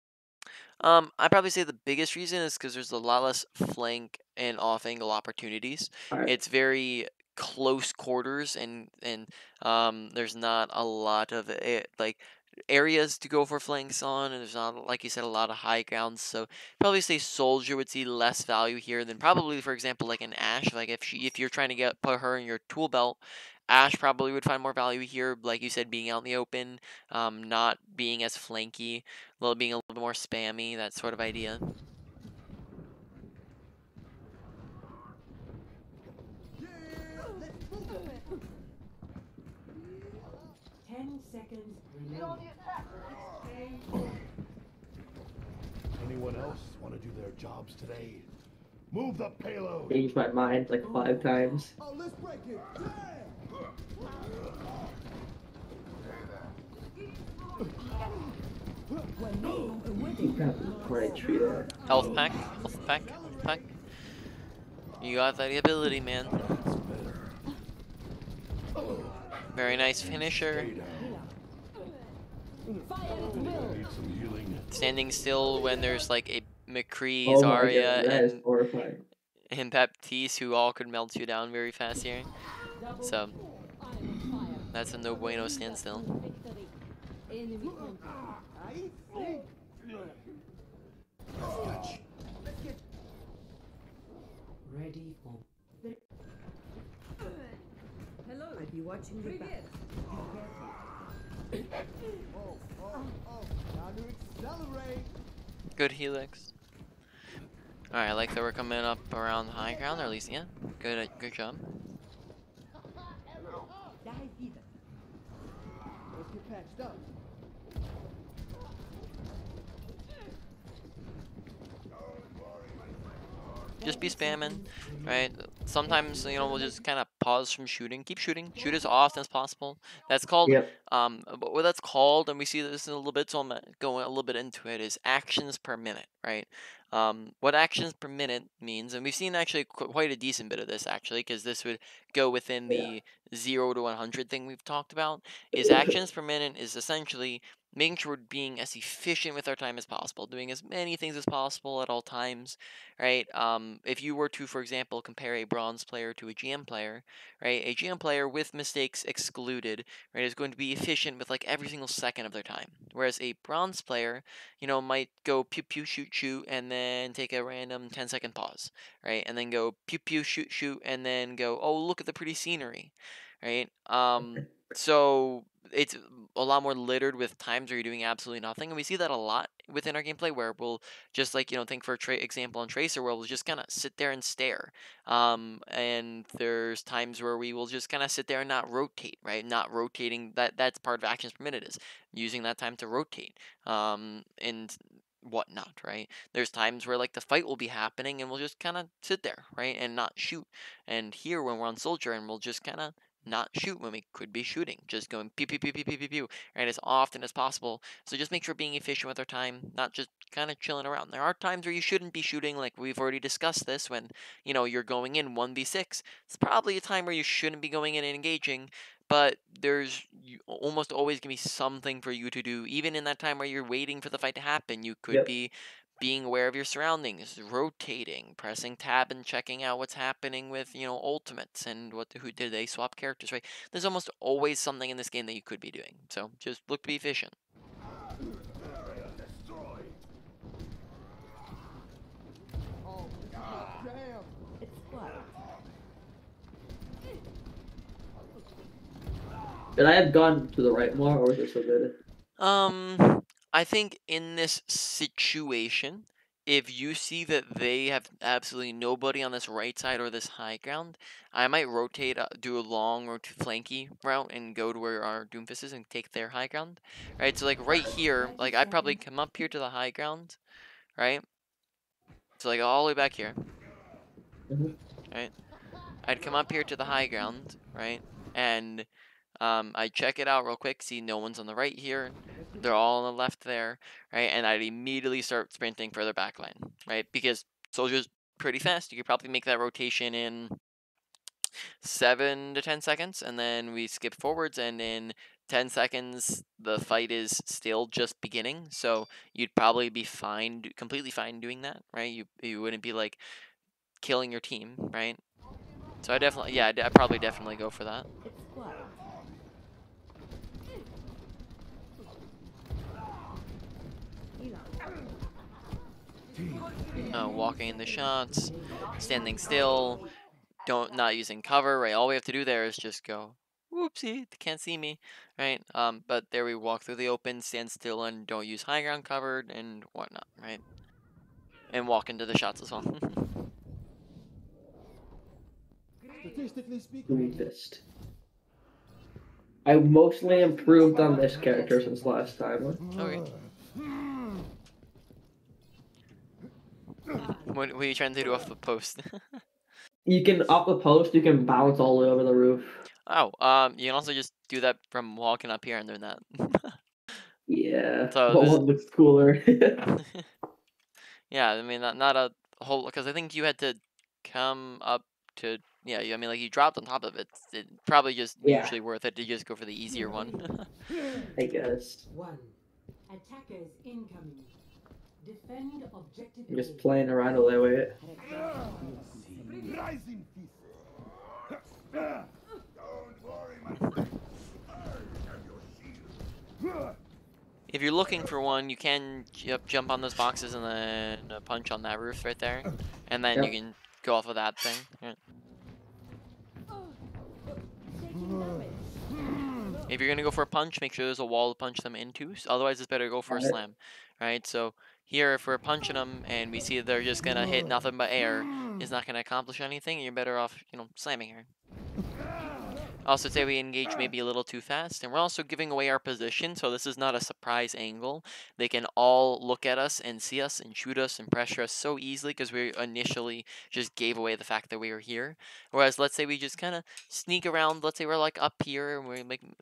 I'd probably say the biggest reason is because there's a lot less flank and off-angle opportunities. Alright. It's very close quarters, and there's not a lot of like areas to go for flanks on, and there's not, like you said, a lot of high grounds. So probably say Soldier would see less value here than probably, for example, like an Ashe. Like if you're trying to put her in your tool belt, Ashe probably would find more value here, like you said, being out in the open, not being as flanky, being a little bit more spammy, that sort of idea. Anyone else want to do their jobs today? Move the payload. Changed my mind like 5 times. Oh, let's break it. Right, treated. Health pack. You got that ability, man. Very nice finisher. Need some healing. Standing still when there's like a McCree, Oh my Zarya, god, that is and horrifying. Baptiste, who all could melt you down very fast here. So that's a no bueno standstill. Ready for Hello. I'll be watching you back. Time to accelerate. Good helix. Alright, I like that we're coming up around the high ground, or at least, yeah. Good job. Dive either. Let's get patched up. Just be spamming, right? Sometimes, we'll just kind of pause from shooting. Keep shooting. Shoot as often as possible. That's called, Yep. what that's called, and we see this in a little bit, so I'm going a little bit into it, is actions per minute, right? What actions per minute means, and we've seen actually quite a decent bit of this, actually, because this would go within the 0 to 100 thing we've talked about, is actions per minute is essentially making sure we're being as efficient with our time as possible, doing as many things as possible at all times, right? If you were to, for example, compare a bronze player to a GM player, right? A GM player with mistakes excluded, right, is going to be efficient with like every single second of their time. Whereas a bronze player, might go pew pew shoot shoot and then take a random 10-second pause, right? And then go pew pew shoot shoot and then go, oh, look at the pretty scenery, right? So it's a lot more littered with times where you're doing absolutely nothing, and we see that a lot within our gameplay, where we'll just like think for example on Tracer, where we'll just kind of sit there and stare, and there's times where we will just kind of sit there and not rotate, right? Not rotating, that's part of actions per minute, is using that time to rotate, and whatnot, right? There's times where like the fight will be happening and we'll just kind of sit there, right, and not shoot. And here when we're on Soldier, and we'll just kind of not shoot when we could be shooting, just going pew pew pew pew pew pew pew, right, as often as possible. So just make sure being efficient with our time, not just kind of chilling around. There are times where you shouldn't be shooting, like we've already discussed this, when you're going in 1v6. It's probably a time where you shouldn't be going in and engaging, but there's almost always gonna be something for you to do, even in that time where you're waiting for the fight to happen. You could Yep. be being aware of your surroundings, rotating, pressing tab and checking out what's happening with, ultimates, and who did they swap characters, right? There's almost always something in this game that you could be doing. So just look to be efficient. Oh, damn. It's quiet. Did I have gone to the right more, or was it so good? I think in this situation, if you see that they have absolutely nobody on this right side or this high ground, I might rotate, do a long or flanky route and go to where our Doomfist is and take their high ground, right? So like right here, like I'd probably come up here to the high ground, right? So like all the way back here, right? I'd come up here to the high ground, right? And I'd check it out real quick, see no one's on the right here. They're all on the left there, right? And I'd immediately start sprinting for their back line, right? Because soldiers pretty fast. You could probably make that rotation in 7 to 10 seconds, and then we skip forwards, and in 10 seconds, the fight is still just beginning. So you'd probably be fine, completely fine doing that, right? You wouldn't be like killing your team, right? So I definitely, yeah, I'd probably definitely go for that. It's quiet. Walking in the shots, standing still, not using cover, right? All we have to do there is just go, whoopsie, they can't see me, right? But there we walk through the open, stand still, and don't use high ground covered and whatnot, right? And walk into the shots as well. Statistically speaking, Doomfist. I mostly improved on this character since last time. Okay. What are you trying to do off the post? You can up the post. You can bounce all the way over the roof. Oh, you can also just do that from walking up here and doing that. Yeah, So but this- one looks cooler. Yeah, I mean not a whole, because I think you had to come up to, yeah, I mean like you dropped on top of it. It's probably just Yeah. usually worth it to just go for the easier one. I guess. 1. Attackers incoming. Defend objective. I'm just A. playing around a little with it. rising fist. Don't worry, my friend. I have your shield. If you're looking for one, you can jump on those boxes and then punch on that roof right there, and then you Yep. can go off of that thing. Yeah. If you're gonna go for a punch, make sure there's a wall to punch them into. Otherwise, it's better to go for a Got it. slam, right? So here, if we're punching them and we see they're just gonna hit nothing but air, it's not gonna accomplish anything. You're better off, slamming here. Also, say we engage maybe a little too fast, and we're also giving away our position, so this is not a surprise angle. They can all look at us and see us and shoot us and pressure us so easily because we initially just gave away the fact that we were here. Whereas, let's say we just kind of sneak around. Let's say we're like up here and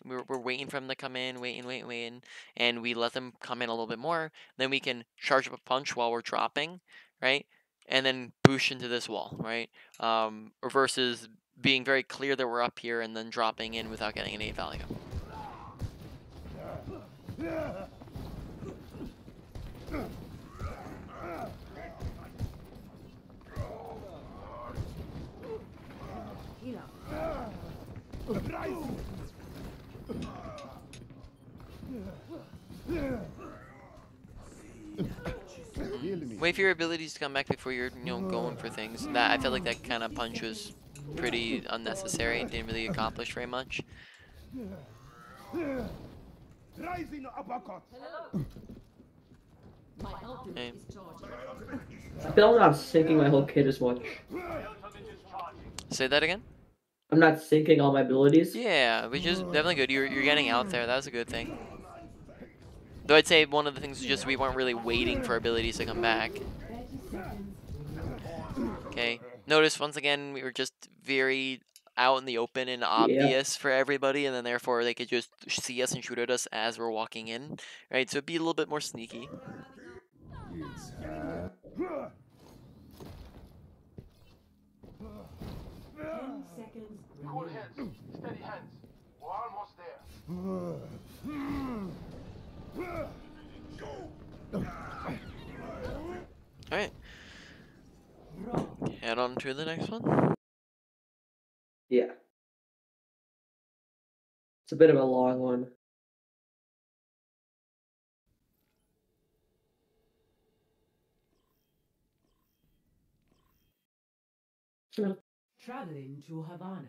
we're waiting for them to come in, waiting, and we let them come in a little bit more. Then we can charge up a punch while we're dropping, right? And then boosh into this wall, right? Or versus being very clear that we're up here and then dropping in without getting any value. Wait for your abilities to come back before you're going for things. That, I feel like that kind of punch was pretty unnecessary and didn't really accomplish very much. Rising uppercut. My ultimate Okay. is charging. I feel I'm not syncing my whole kit as much. Say that again? I'm not syncing all my abilities. Yeah, which is definitely good. You're getting out there. That was a good thing. Though I'd say one of the things was just we weren't really waiting for abilities to come back. 30 seconds. Okay. Notice once again we were just very out in the open and obvious for everybody, and then therefore they could just see us and shoot at us as we're walking in, right? So it'd be a little bit more sneaky. 10 seconds Cool remaining. heads. Steady hands. We're almost there. Alright. Head on to the next one. Yeah. It's a bit of a long one. Traveling to Havana.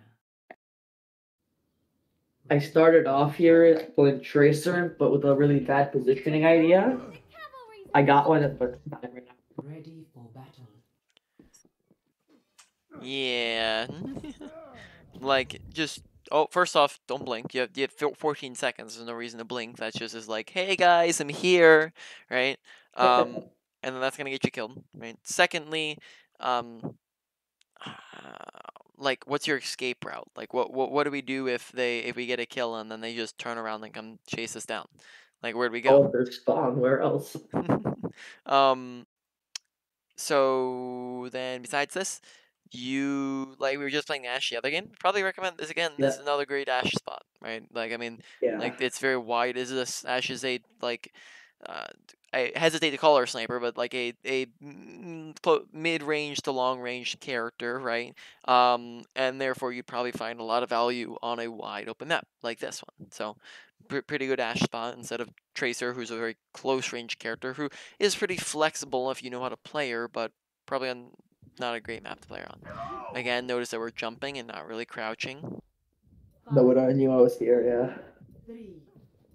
I started off here playing Tracer, but with a really bad positioning idea. I got one, but not right now. Ready for battle. Yeah. Like, just... Oh, first off, don't blink. You have 14 seconds. There's no reason to blink. That's just as like, hey guys, I'm here, right? And then that's gonna get you killed, right? Secondly, um, like, what's your escape route? Like, what do we do if we get a kill and then they just turn around and come chase us down? Like, where do we Oh, go? there's spawn. Where else? um. So then, besides this, we were just playing Ashe the other game. Probably recommend this again. This Yeah. is another great Ashe spot, right? Like, I mean, Yeah. like, it's very wide. Ashe is a like, I hesitate to call her a sniper, but like a mid range to long range character, right? And therefore you'd probably find a lot of value on a wide open map like this one. So, pretty good Ashe spot instead of Tracer, who's a very close range character who is pretty flexible if you know how to play her, but probably not a great map to play her on. Again, notice that we're jumping and not really crouching. No one knew I was here. Yeah. 3,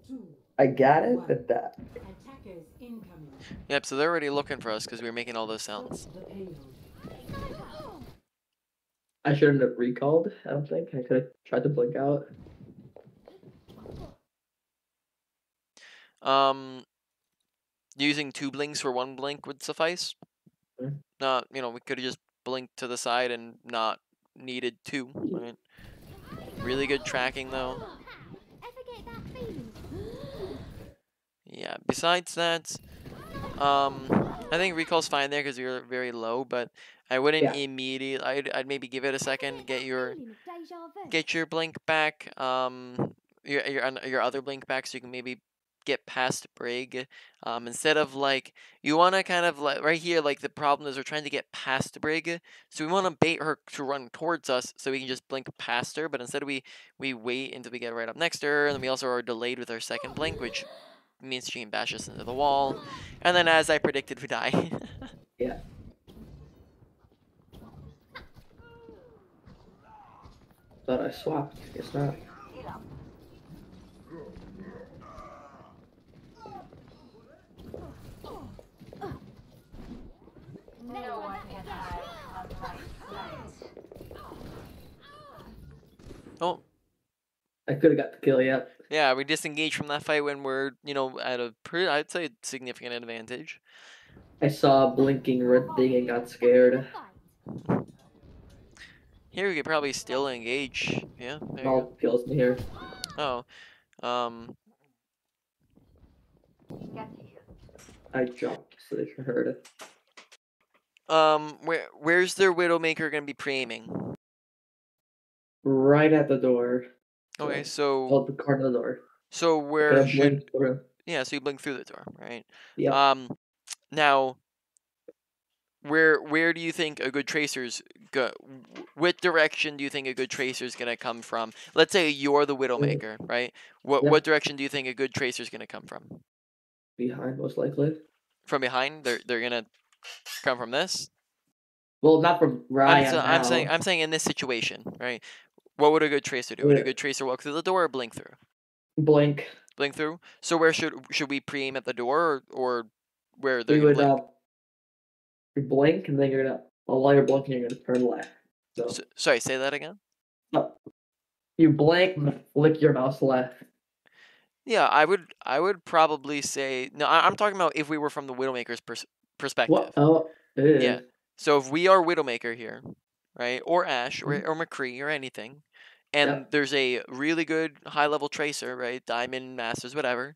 2, I got it at that. attackers incoming. Yep, so they're already looking for us because we were making all those sounds. Stop the payload. I shouldn't have recalled. I don't think I could have tried to blink out. Using 2 blinks for 1 blink would suffice. Mm. Not, we could have just blinked to the side and not needed 2, right? Really good tracking though. Ever get that feeling? Yeah, besides that, I think recall's fine there because you're very low, but I wouldn't Yeah. immediately. I'd maybe give it a second, get your Feeling of deja vu. blink back, your other blink back, so you can maybe get past Brig. Instead of like, you want to kind of like right here, like the problem is we're trying to get past Brig, so we want to bait her to run towards us so we can just blink past her. But instead we wait until we get right up next to her, and then we also are delayed with our second blink, which means she can bash us into the wall, and then as I predicted, we die. Yeah. Thought I swapped. Guess not. No one can hide on my sight. Oh. I could have got the kill. Yep. Yeah, we disengage from that fight when we're, at a I'd say significant advantage. I saw a blinking red thing and got scared. Here we could probably still engage. Yeah, there you All kills me here. go. Oh. Get here. I jumped so they can hurt it. Where's their Widowmaker gonna be pre-aiming? Right at the door. Okay, Oh, so the corner of the door. so Could where have should blinked through. yeah? So you blink through the door, right? Yep. Now, where do you think a good tracer's go? What direction do you think a good tracer's gonna come from? Let's say you're the Widowmaker, right? Yeah. What direction do you think a good tracer's gonna come from? Behind, most likely. From behind? They're gonna come from this? Well, not from where I am I'm now. I'm saying in this situation, right? What would a good tracer do? Would a good tracer walk through the door or blink through? Blink. Blink through. So where should we pre-aim at the door or where they're We gonna would blink? you blink and then you're gonna while you're blinking you're gonna turn left. So, Sorry, say that again. you blink and flick your mouse left. Yeah, I would probably say no. I'm talking about if we were from the Widowmaker's perspective. What? Oh, Yeah. So if we are Widowmaker here, right, or Ashe, or Mhm. McCree, or anything, and Yep. there's a really good high-level tracer, right, Diamond, Masters, whatever,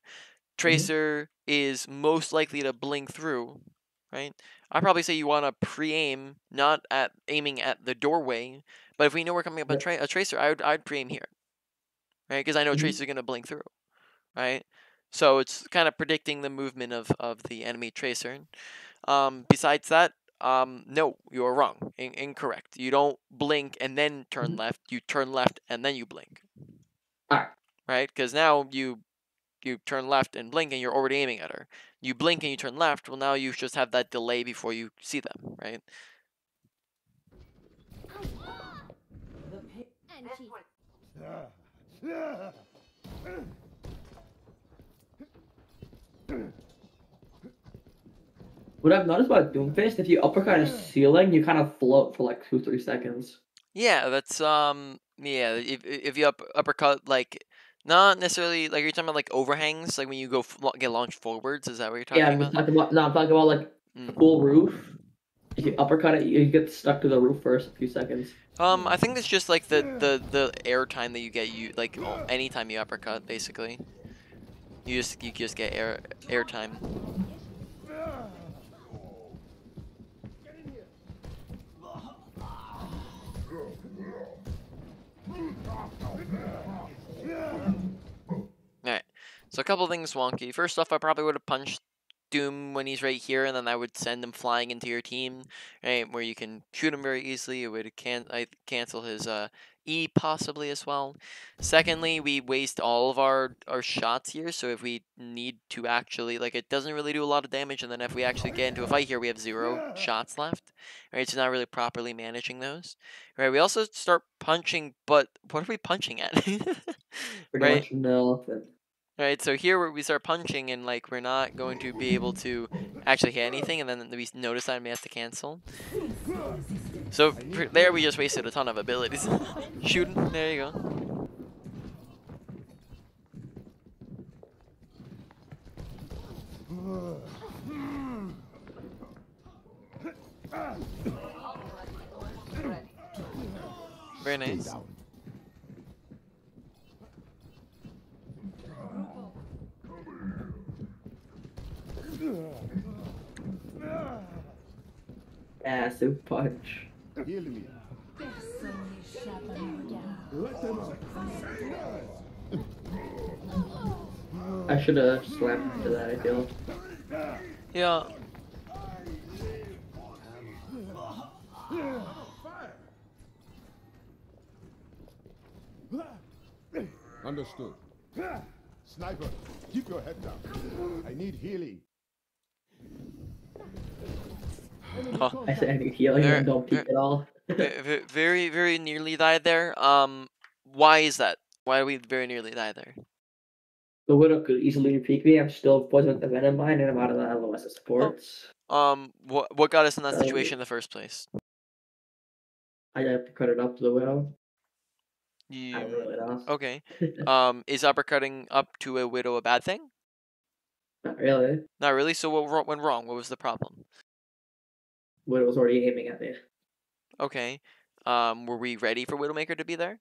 tracer is most likely to blink through, right? I'd probably say you want to pre-aim, not at aiming at the doorway, but if we know we're coming up on a tracer, I'd pre-aim here, right? Because I know Mhm. tracer's gonna blink through, right? So it's kind of predicting the movement of the enemy tracer. Besides that, no, you're wrong. Incorrect. You don't blink and then turn left. You turn left and then you blink. Alright. Right? Because now you turn left and blink and you're already aiming at her. You blink and you turn left. Well, now you just have that delay before you see them, right? And This she's way. What I've noticed about Doomfist, if you uppercut his ceiling, you kind of float for like 2-3 seconds. Yeah, that's yeah. If you uppercut like not necessarily like you're talking about like overhangs, like when you go get launched forwards. Is that what you're Yeah, talking I'm just about? talking about. No, I'm talking about like full roof. If you uppercut it, you get stuck to the roof for a few seconds. I think it's just like the air time that you get like anytime you uppercut, basically. You just get air time. Alright, so a couple things wonky. First off, I probably would have punched Doom when he's right here, and then I would send him flying into your team, right, where you can shoot him very easily. It would cancel his E possibly as well. Secondly, we waste all of our shots here, so if we need to actually, like, it doesn't really do a lot of damage, and then if we actually get into a fight here, we have 0 shots left, right, so not really properly managing those. Right, we also start punching, but what are we punching at? Pretty Right? much nothing. Right, so here we start punching and like we're not going to be able to actually hit anything, and then we notice that and we have to cancel. So there we just wasted a ton of abilities. Shooting, there you go. Very nice. Massive punch. Heal me. Let them out. I should have slammed into that, I feel. Yeah. Understood. Sniper, keep your head down. I need healing. Oh. I said I need healing and don't peek at all. Very nearly died there. Why is that? Why did we very nearly die there? The Widow could easily peek me. I'm still poisoned with the Venom Mine and I'm out of the LOS supports. What got us in that situation in the first place? I have to cut it up to the Widow. You, I don't really know. okay. Is uppercutting up to a widow a bad thing? Not really. Not really. So what went wrong? What was the problem? Widow was already aiming at me. Okay. Were we ready for Widowmaker to be there?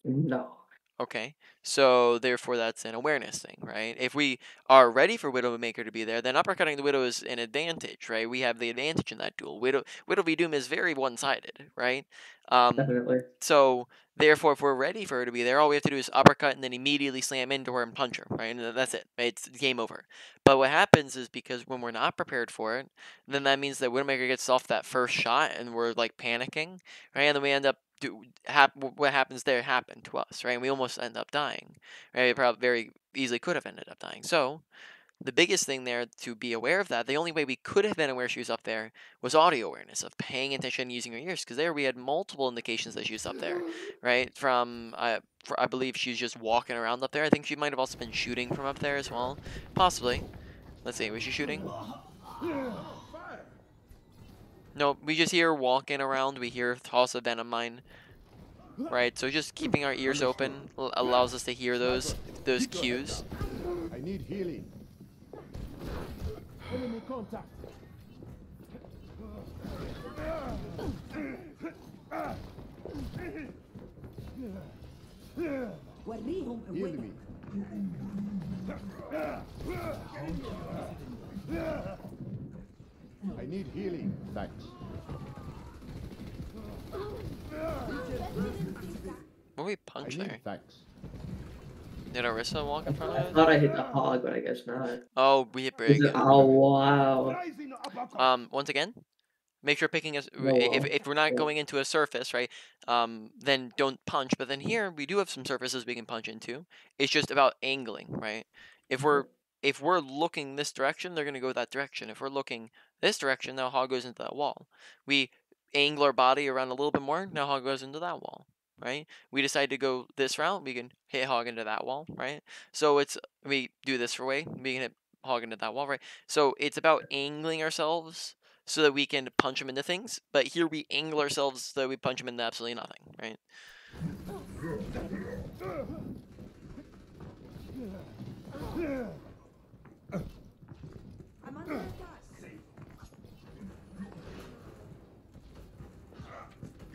No. Okay. So therefore that's an awareness thing, right? If we are ready for Widowmaker to be there, then uppercutting the Widow is an advantage, right? We have the advantage in that duel. Widow v Doom is very one-sided, right? Definitely. So therefore, if we're ready for her to be there, all we have to do is uppercut and then immediately slam into her and punch her, right? And that's it. It's game over. But what happens is because when we're not prepared for it, then that means that Widowmaker gets off that first shot and we're like panicking, right? And then we end up what happens there happened to us, right? And we almost end up dying, right? We probably very easily could have ended up dying. So the biggest thing there to be aware of that, the only way we could have been aware she was up there was audio awareness of paying attention using her ears, because there we had multiple indications that she was up there, right? From I believe she's just walking around up there. I think she might have also been shooting from up there as well, possibly. Let's see, was she shooting? No, we just hear her walking around. We hear her toss a venom mine, right? So just keeping our ears open allows us to hear those cues. I need healing. Enemy contact. Heal me. I need healing. Thanks. What we punch there? Thanks. Did Arissa walk in front I of it? thought I hit the hog, but I guess not. Oh, we hit Brig. Oh, wow. Once again, make sure picking us. No, If we're not going into a surface, right? Then don't punch. But then here we do have some surfaces we can punch into. It's just about angling, right? If we're looking this direction, they're gonna go that direction. If we're looking this direction, now hog goes into that wall. We angle our body around a little bit more. Now hog goes into that wall. Right? We decide to go this route, we can hit hog into that wall, right? So we do this for way, we can hit hog into that wall, right? So it's about angling ourselves so that we can punch them into things. But here we angle ourselves so that we punch them into absolutely nothing, right? I'm under attack.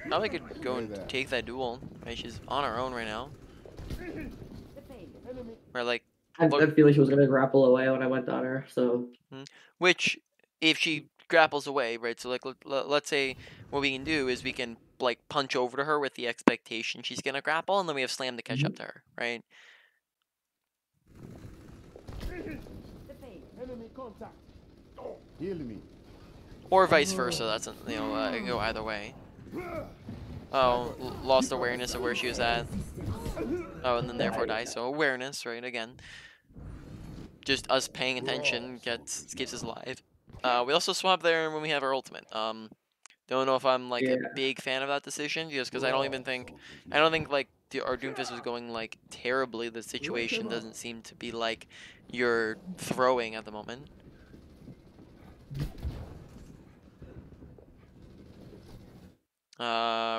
Probably could go and take that duel, right? She's on her own right now. Or like, I feel like she was gonna grapple away when I went on her, so. which, if she grapples away, right? So like, let's say what we can do is we can like punch over to her with the expectation she's gonna grapple, and then we have slam to catch up to her, right? Enemy contact. Heal me. Or vice versa. That's it can go either way. Oh, lost awareness of where she was at. Oh, and then therefore die. So awareness, right? Again, just us paying attention keeps us alive. We also swap there when we have our ultimate. Don't know if I'm like a big fan of that decision, just because I don't think like our Doomfist was going like terribly. The situation doesn't seem to be like you're throwing at the moment.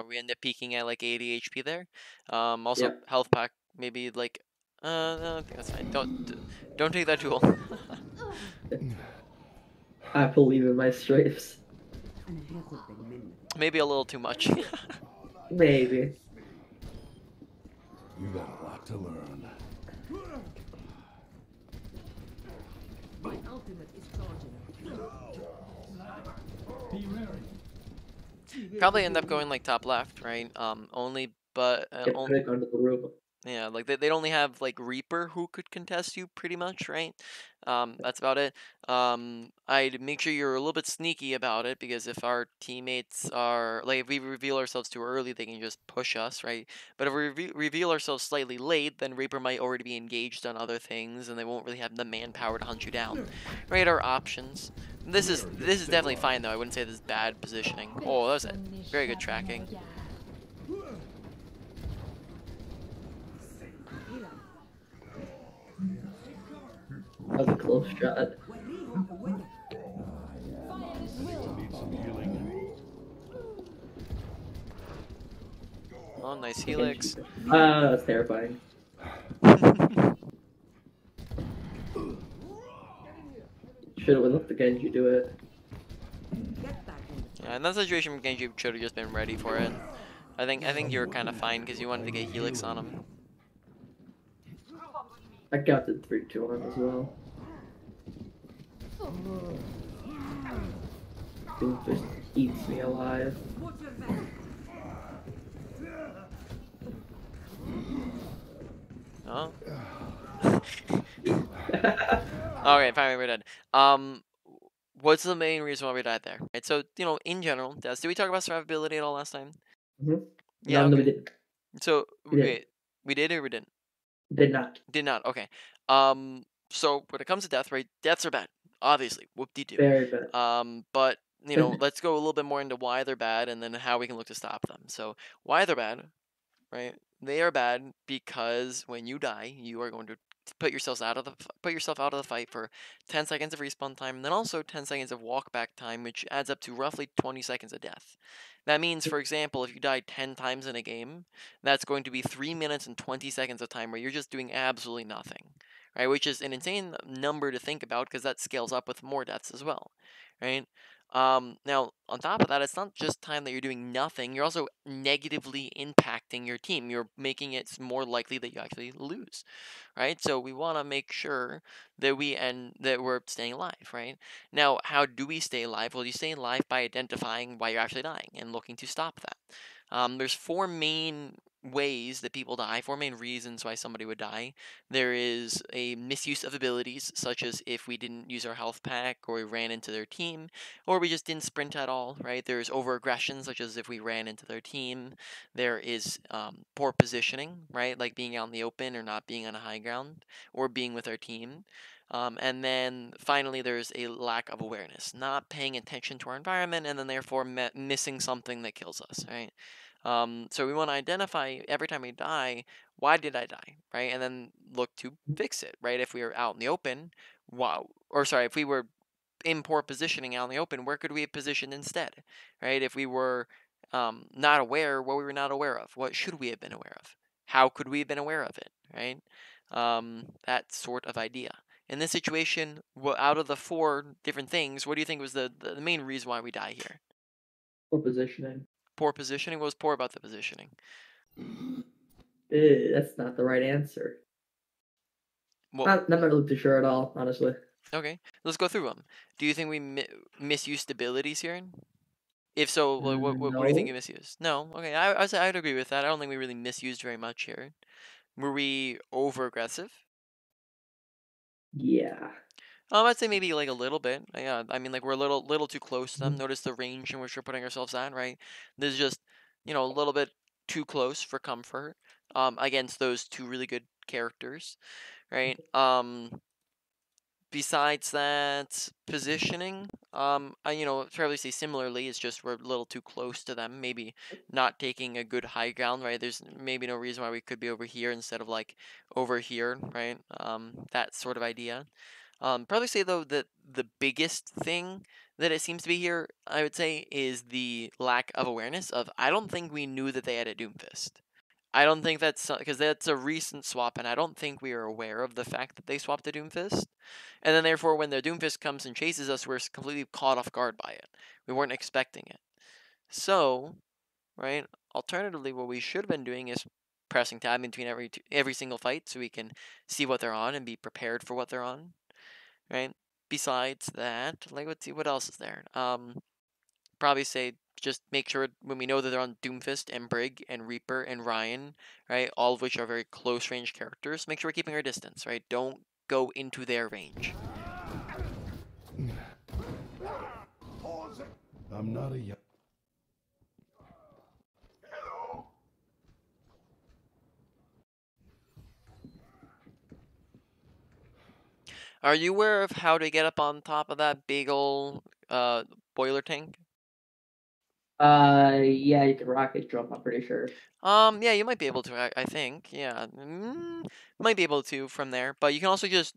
We end up peaking at like 80 HP there. Also health pack maybe like no, I think that's fine. Don't take that tool. I believe in my strafes. Maybe a little too much. Maybe. You got a lot to learn. My ultimate is charging. Probably end up going like top left, right? Only but only Under the roof. yeah, like they'd only have like Reaper who could contest you pretty much, right? That's about it. I'd make sure you're a little bit sneaky about it, because if our teammates are like, if we reveal ourselves too early, they can just push us, right? But if we reveal ourselves slightly late, then Reaper might already be engaged on other things, and they won't really have the manpower to hunt you down, right? Our options. This is definitely fine though. I wouldn't say this is bad positioning. Oh, that was a very good tracking. That was a close shot. Need some healing. Oh, nice helix. That's terrifying. Should have let the Genji do it. Yeah, in that situation, Genji should have just been ready for it. I think you were kind of fine because you wanted to get helix on him. I got the 3-2 on as well. Doomfist eats me alive. Oh. Okay, finally we're dead. What's the main reason why we died there? Right. So in general, Des, did we talk about survivability at all last time? Mm-hmm. Yeah. No, Okay. we didn't. So We wait, we did or we didn't? Did not. Did not. Okay. So when it comes to death, right? Deaths are bad. Obviously, whoop-de-doo. Very bad. But let's go a little bit more into why they're bad and then how we can look to stop them. So why they're bad, right? They are bad because when you die, you are going to put yourself out of the fight for 10 seconds of respawn time, and then also 10 seconds of walk back time, which adds up to roughly 20 seconds of death. That means, for example, if you die 10 times in a game, that's going to be 3 minutes and 20 seconds of time where you're just doing absolutely nothing, right? Which is an insane number to think about because that scales up with more deaths as well, right? Now, on top of that, it's not just time that you're doing nothing, you're also negatively impacting your team. You're making it more likely that you actually lose, right? So we want to make sure that we're staying alive, right? Now, how do we stay alive? Well, you stay alive by identifying why you're actually dying and looking to stop that. There's 4 main ways that people die, 4 main reasons why somebody would die. There is a misuse of abilities, such as if we didn't use our health pack, or we ran into their team, or we just didn't sprint at all, right? There's over-aggression, such as if we ran into their team. There is poor positioning, right? Like being out in the open or not being on a high ground, or being with our team. And then finally, there's a lack of awareness, not paying attention to our environment, and then therefore missing something that kills us, right? So we want to identify every time we die, why did I die, right? And then look to fix it, right? If we are out in the open, wow, or sorry, if we were in poor positioning out in the open, where could we have positioned instead, right? If we were not aware, what we were not aware of, what should we have been aware of? How could we have been aware of it, right? That sort of idea. In this situation, out of the 4 different things, what do you think was the main reason why we die here? Poor positioning. Poor positioning? What was poor about the positioning? That's not the right answer. Well, I'm not really too sure at all, honestly. okay, let's go through them. Do you think we misused abilities here? If so, like, what do you think you No. misused? No. Okay, I'd agree with that. I don't think we really misused very much here. Were we over aggressive? Yeah. I'd say maybe like a little bit. Yeah, I mean, like we're a little too close to them. Notice the range in which we're putting ourselves at, right? This is just, a little bit too close for comfort. Against those 2 really good characters, right? Besides that, positioning, probably say similarly, it's just we're a little too close to them. Maybe not taking a good high ground, right? There's maybe no reason why we could be over here instead of like over here, right? That sort of idea. Probably say though that the biggest thing that it seems to be here, I would say, is the lack of awareness of. I don't think we knew that they had a Doomfist. I don't think that's because that's a recent swap, and I don't think we are aware of the fact that they swapped the Doomfist. And then, therefore, when the Doomfist comes and chases us, we're completely caught off guard by it. We weren't expecting it. So, right, alternatively, what we should have been doing is pressing tab between every single fight so we can see what they're on and be prepared for what they're on, right? Besides that, like, let's see, what else is there? Probably say just make sure when we know that they're on Doomfist and Brig and Reaper and Ryan, right, all of which are very close range characters, make sure we're keeping our distance, right? Don't go into their range. I'm not a young. Are you aware of how to get up on top of that big ol' boiler tank? Yeah, you can rocket jump, I'm pretty sure. Yeah, you might be able to. I think. Yeah, might be able to from there. But you can also just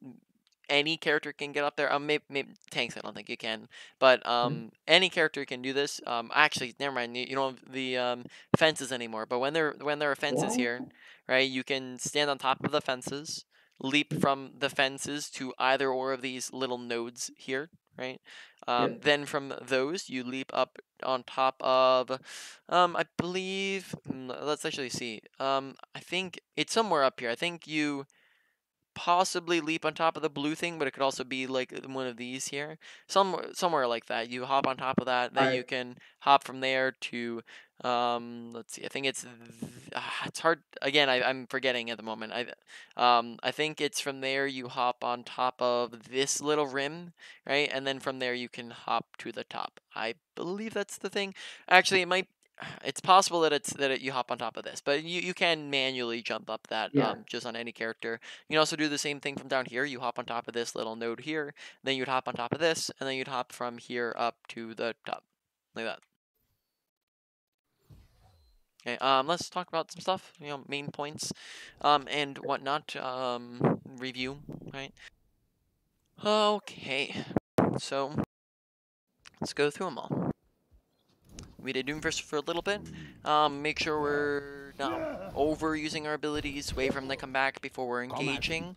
any character can get up there. Maybe tanks. I don't think you can. But any character can do this. Actually, never mind. You don't have the fences anymore. But when there are fences What? here, right? You can stand on top of the fences, leap from the fences to either or of these little nodes here, right? Yeah. Then from those, you leap up on top of, I believe. Let's actually see. I think it's somewhere up here. I think you possibly leap on top of the blue thing, but it could also be like one of these here. Somewhere like that. You hop on top of that, then Alright. you can hop from there to let's see. I think it's hard again. I'm forgetting at the moment. I think it's from there you hop on top of this little rim, right? And then from there you can hop to the top. I believe that's the thing. Actually, it might it's possible that you hop on top of this, but you can manually jump up that Yeah. just on any character. You can also do the same thing from down here. You hop on top of this little node here, then you'd hop on top of this, and then you'd hop from here up to the top, like that. Okay, let's talk about some stuff, main points, and whatnot, review, right? Okay, so let's go through them all. We did Doomfist for a little bit. Make sure we're not overusing our abilities. Wait for them to come back before we're engaging.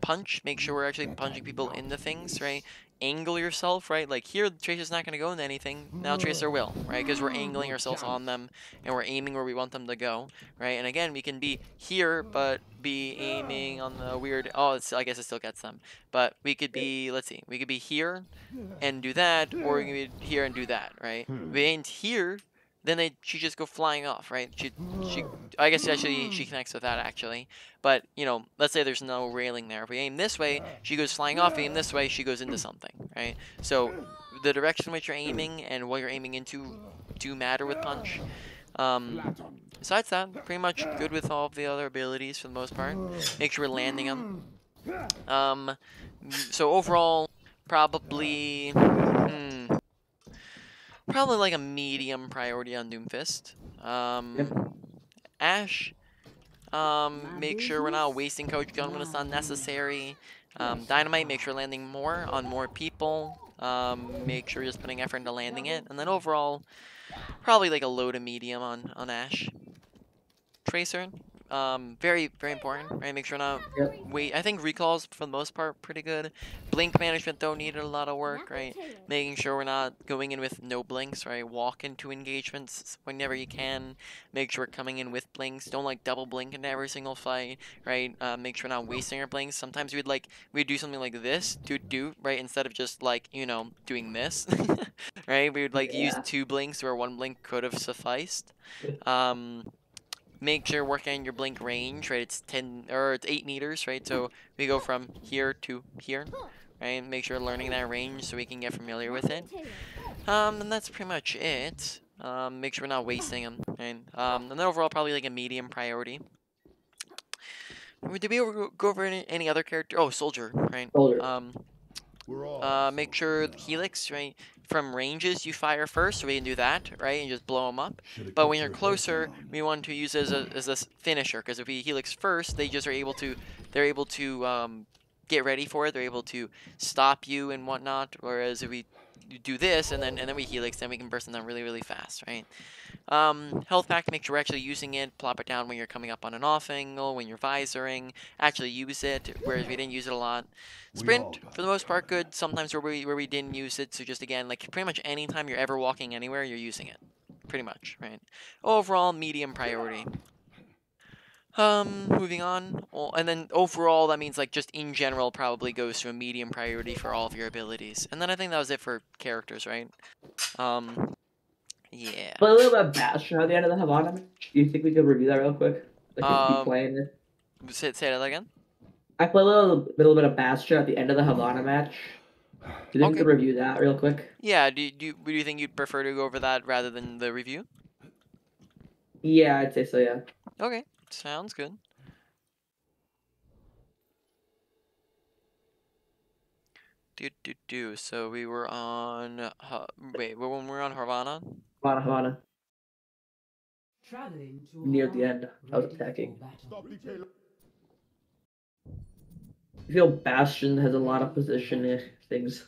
Punch. Make sure we're actually punching people into things, right? Angle yourself, right? Like here, Tracer's not going to go into anything. Now Tracer will, right? Because we're angling ourselves on them and we're aiming where we want them to go, right? And again, we can be here, but be aiming on the weird... Oh, I guess it still gets them. But we could be, let's see, we could be here and do that, or we can be here and do that, right? If we ain't here, then she just go flying off, right? I guess actually she connects with that actually. But, let's say there's no railing there. If we aim this way, she goes flying off. If we aim this way, she goes into something, right? So the direction in which you're aiming and what you're aiming into do matter with Punch. Besides that, pretty much good with all of the other abilities for the most part. Make sure we're landing them. So overall, probably like a medium priority on Doomfist. Ashe, make sure we're not wasting Coach Gun when it's unnecessary. Dynamite, make sure landing more on more people. Make sure you're just putting effort into landing it. And then overall, probably like a low to medium on Ashe. Tracer, very, very important, right? Make sure not Yep. wait. I think recalls for the most part pretty good. Blink management though needed a lot of work, right? Making sure we're not going in with no blinks, right? Walk into engagements whenever you can. Make sure we're coming in with blinks. Don't like double blink into every single fight, right? Make sure we're not wasting our blinks. Sometimes we'd do something like this, right? Instead of just like, you know, doing this, right? We would like use Yeah. 2 blinks where 1 blink could have sufficed. Make sure working on your blink range, right? It's 8 meters, right? So we go from here to here, right? Make sure learning that range so we can get familiar with it. And that's pretty much it. Make sure we're not wasting them, right? And then overall, probably like a medium priority. Did we go over any other character? Oh, soldier, right? Soldier. Make sure the helix, right? From ranges, you fire first, so we can do that, right? And just blow them up. But when you're closer, we want to use it as a finisher, because if we helix first, they just are able to, get ready for it. They're able to stop you and whatnot. Whereas if we do this and then we helix, then we can burst them down really, really fast, right? Health pack, make sure we're actually using it. Plop it down when you're coming up on an off angle, when you're visoring. Actually use it, whereas we didn't use it a lot. Sprint, for the most part, good. Sometimes where we didn't use it, so just again, like pretty much anytime you're ever walking anywhere, you're using it. Pretty much, right? Overall, medium priority. Moving on. Well, and then overall, that means like just in general probably goes to a medium priority for all of your abilities. And then I think that was it for characters, right? Yeah. Play a little bit of Bastion at the end of the Havana match. Do you think we could review that real quick? Like, keep playing it. Say that again? I play a little bit of Bastion at the end of the Havana match. Do you think we could review that real quick? Yeah, do you think you'd prefer to go over that rather than the review? Yeah, I'd say so, yeah. Okay, sounds good. So we were on, wait, when we were on Havana? Havana. Traveling to Near the Havana, end, I was ready attacking. for battle. I feel Bastion has a lot of position things.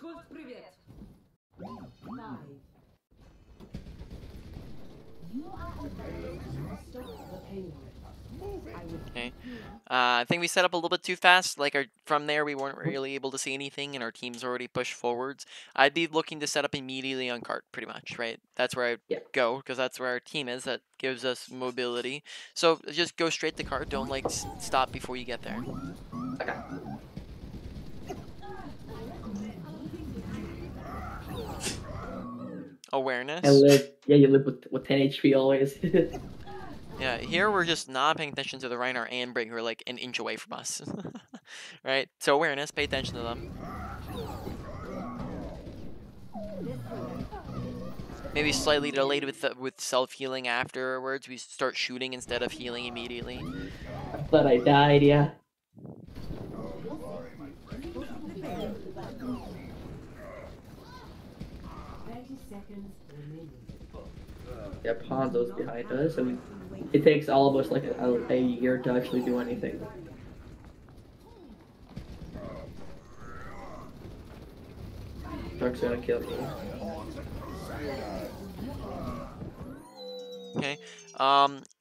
Okay. I think we set up a little bit too fast. Like from there, we weren't really able to see anything, and our team's already pushed forwards. I'd be looking to set up immediately on cart, pretty much, right? That's where I'd go, because that's where our team is. That gives us mobility. So just go straight to cart. Don't like stop before you get there. Okay. Awareness. You live with 10 HP always. Yeah, here we're just not paying attention to the Reiner and Brig, who are like an inch away from us. Right? So awareness, pay attention to them. Maybe slightly delayed with self-healing afterwards. We start shooting instead of healing immediately. I thought I died, yeah. Yeah, Ponzo's behind us, and it takes all of us like a year to actually do anything. Dark's gonna kill me. Okay.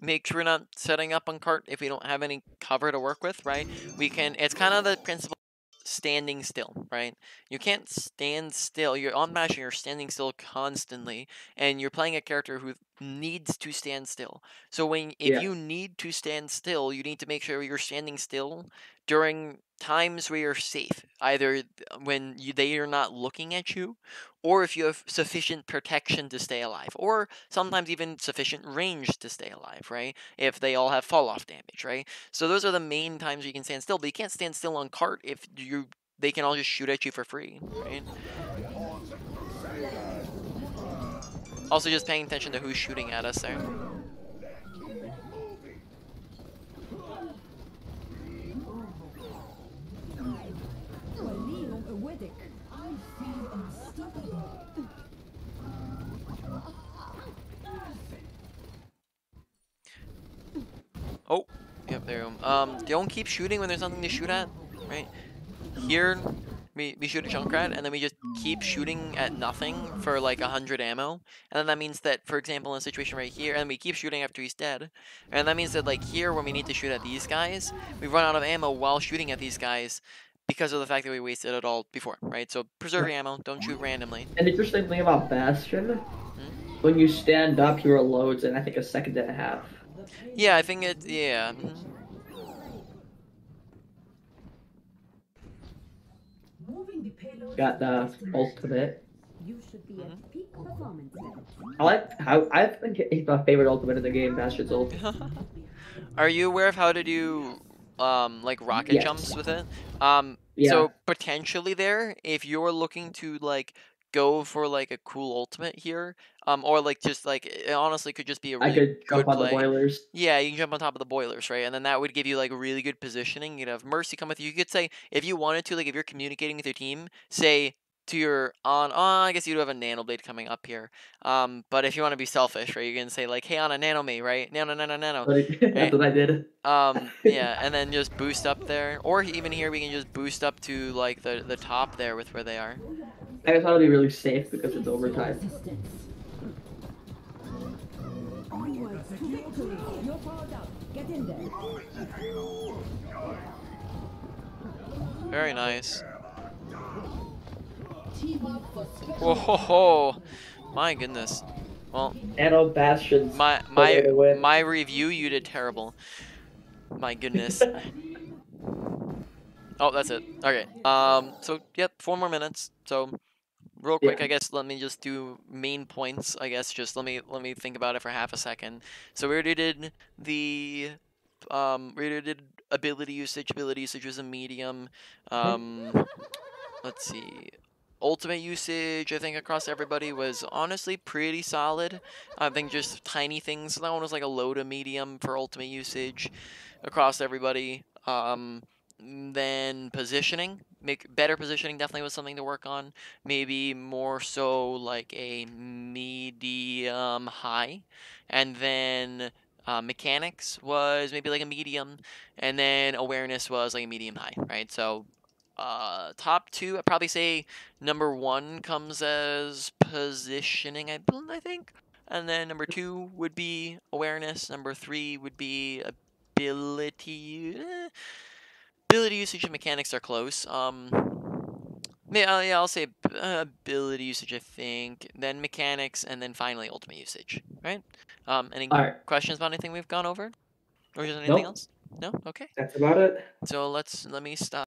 Make sure we're not setting up on cart if we don't have any cover to work with, right? It's kind of the principle standing still, right? You can't stand still. You're on Mash and you're standing still constantly, and you're playing a character who needs to stand still. So if you need to stand still, you need to make sure you're standing still during times where you're safe, either when they are not looking at you, or if you have sufficient protection to stay alive, or sometimes even sufficient range to stay alive, right? If they all have fall off damage, right? So those are the main times you can stand still, but you can't stand still on cart if they can all just shoot at you for free, right? Also just paying attention to who's shooting at us there. Oh, yep, there you go. Don't keep shooting when there's nothing to shoot at, right? here we shoot a Junkrat, and then we just keep shooting at nothing for like 100 ammo, and then that means that, for example, in a situation right here, and we keep shooting after he's dead, and that means that like here when we need to shoot at these guys, we run out of ammo while shooting at these guys because of the fact that we wasted it all before, right? So preserve your ammo, don't shoot randomly. An interesting thing about Bastion, when you stand up, he reloads in I think a second and a half. Yeah, I think it. Yeah. Got the ultimate. You should be at peak performance level. I like how I think it's my favorite ultimate in the game, Bastion's ult. Are you aware of how to do like rocket Yes. jumps with it? Yeah. So potentially there, if you're looking to like go for like a cool ultimate here, or like just like it honestly could just be a I really could good jump on play. the boilers. Yeah, you can jump on top of the boilers, right? And then that would give you like really good positioning. You'd have Mercy come with you. You could say if you wanted to, like if you're communicating with your team, say to your on. Oh, I guess you'd have a nano blade coming up here. But if you want to be selfish, right, you can say like, "Hey, Anna, nano me," right? Nano. That's what I did. Yeah, and then just boost up there, or even here we can just boost up to like the top there with where they are. I just thought it'd be really safe because it's overtime. Onwards to victory. You're powered up. Get in there. Very nice. Whoa, ho, ho. My goodness. Well, Nano Bastion's my review, you did terrible. My goodness. Oh, that's it. Okay. So yep, 4 more minutes. So real quick, Yeah. I guess let me just do main points. I guess just let me think about it for half a second. So we already did the we already did ability usage. Ability usage was a medium. Let's see. Ultimate usage, I think, across everybody was honestly pretty solid. I think just tiny things. That one was like a low to medium for ultimate usage across everybody. Then positioning, make better positioning definitely was something to work on. Maybe more so like a medium high, and then mechanics was maybe like a medium, and then awareness was like a medium high, right? So top two, I'd probably say number 1 comes as positioning, I think, and then number 2 would be awareness. Number 3 would be ability. Ability usage and mechanics are close. Yeah, I'll say ability usage, I think, then mechanics, and then finally ultimate usage. Right? Any Alright. questions about anything we've gone over, or is there anything Nope. else? No. Okay. That's about it. So let me stop.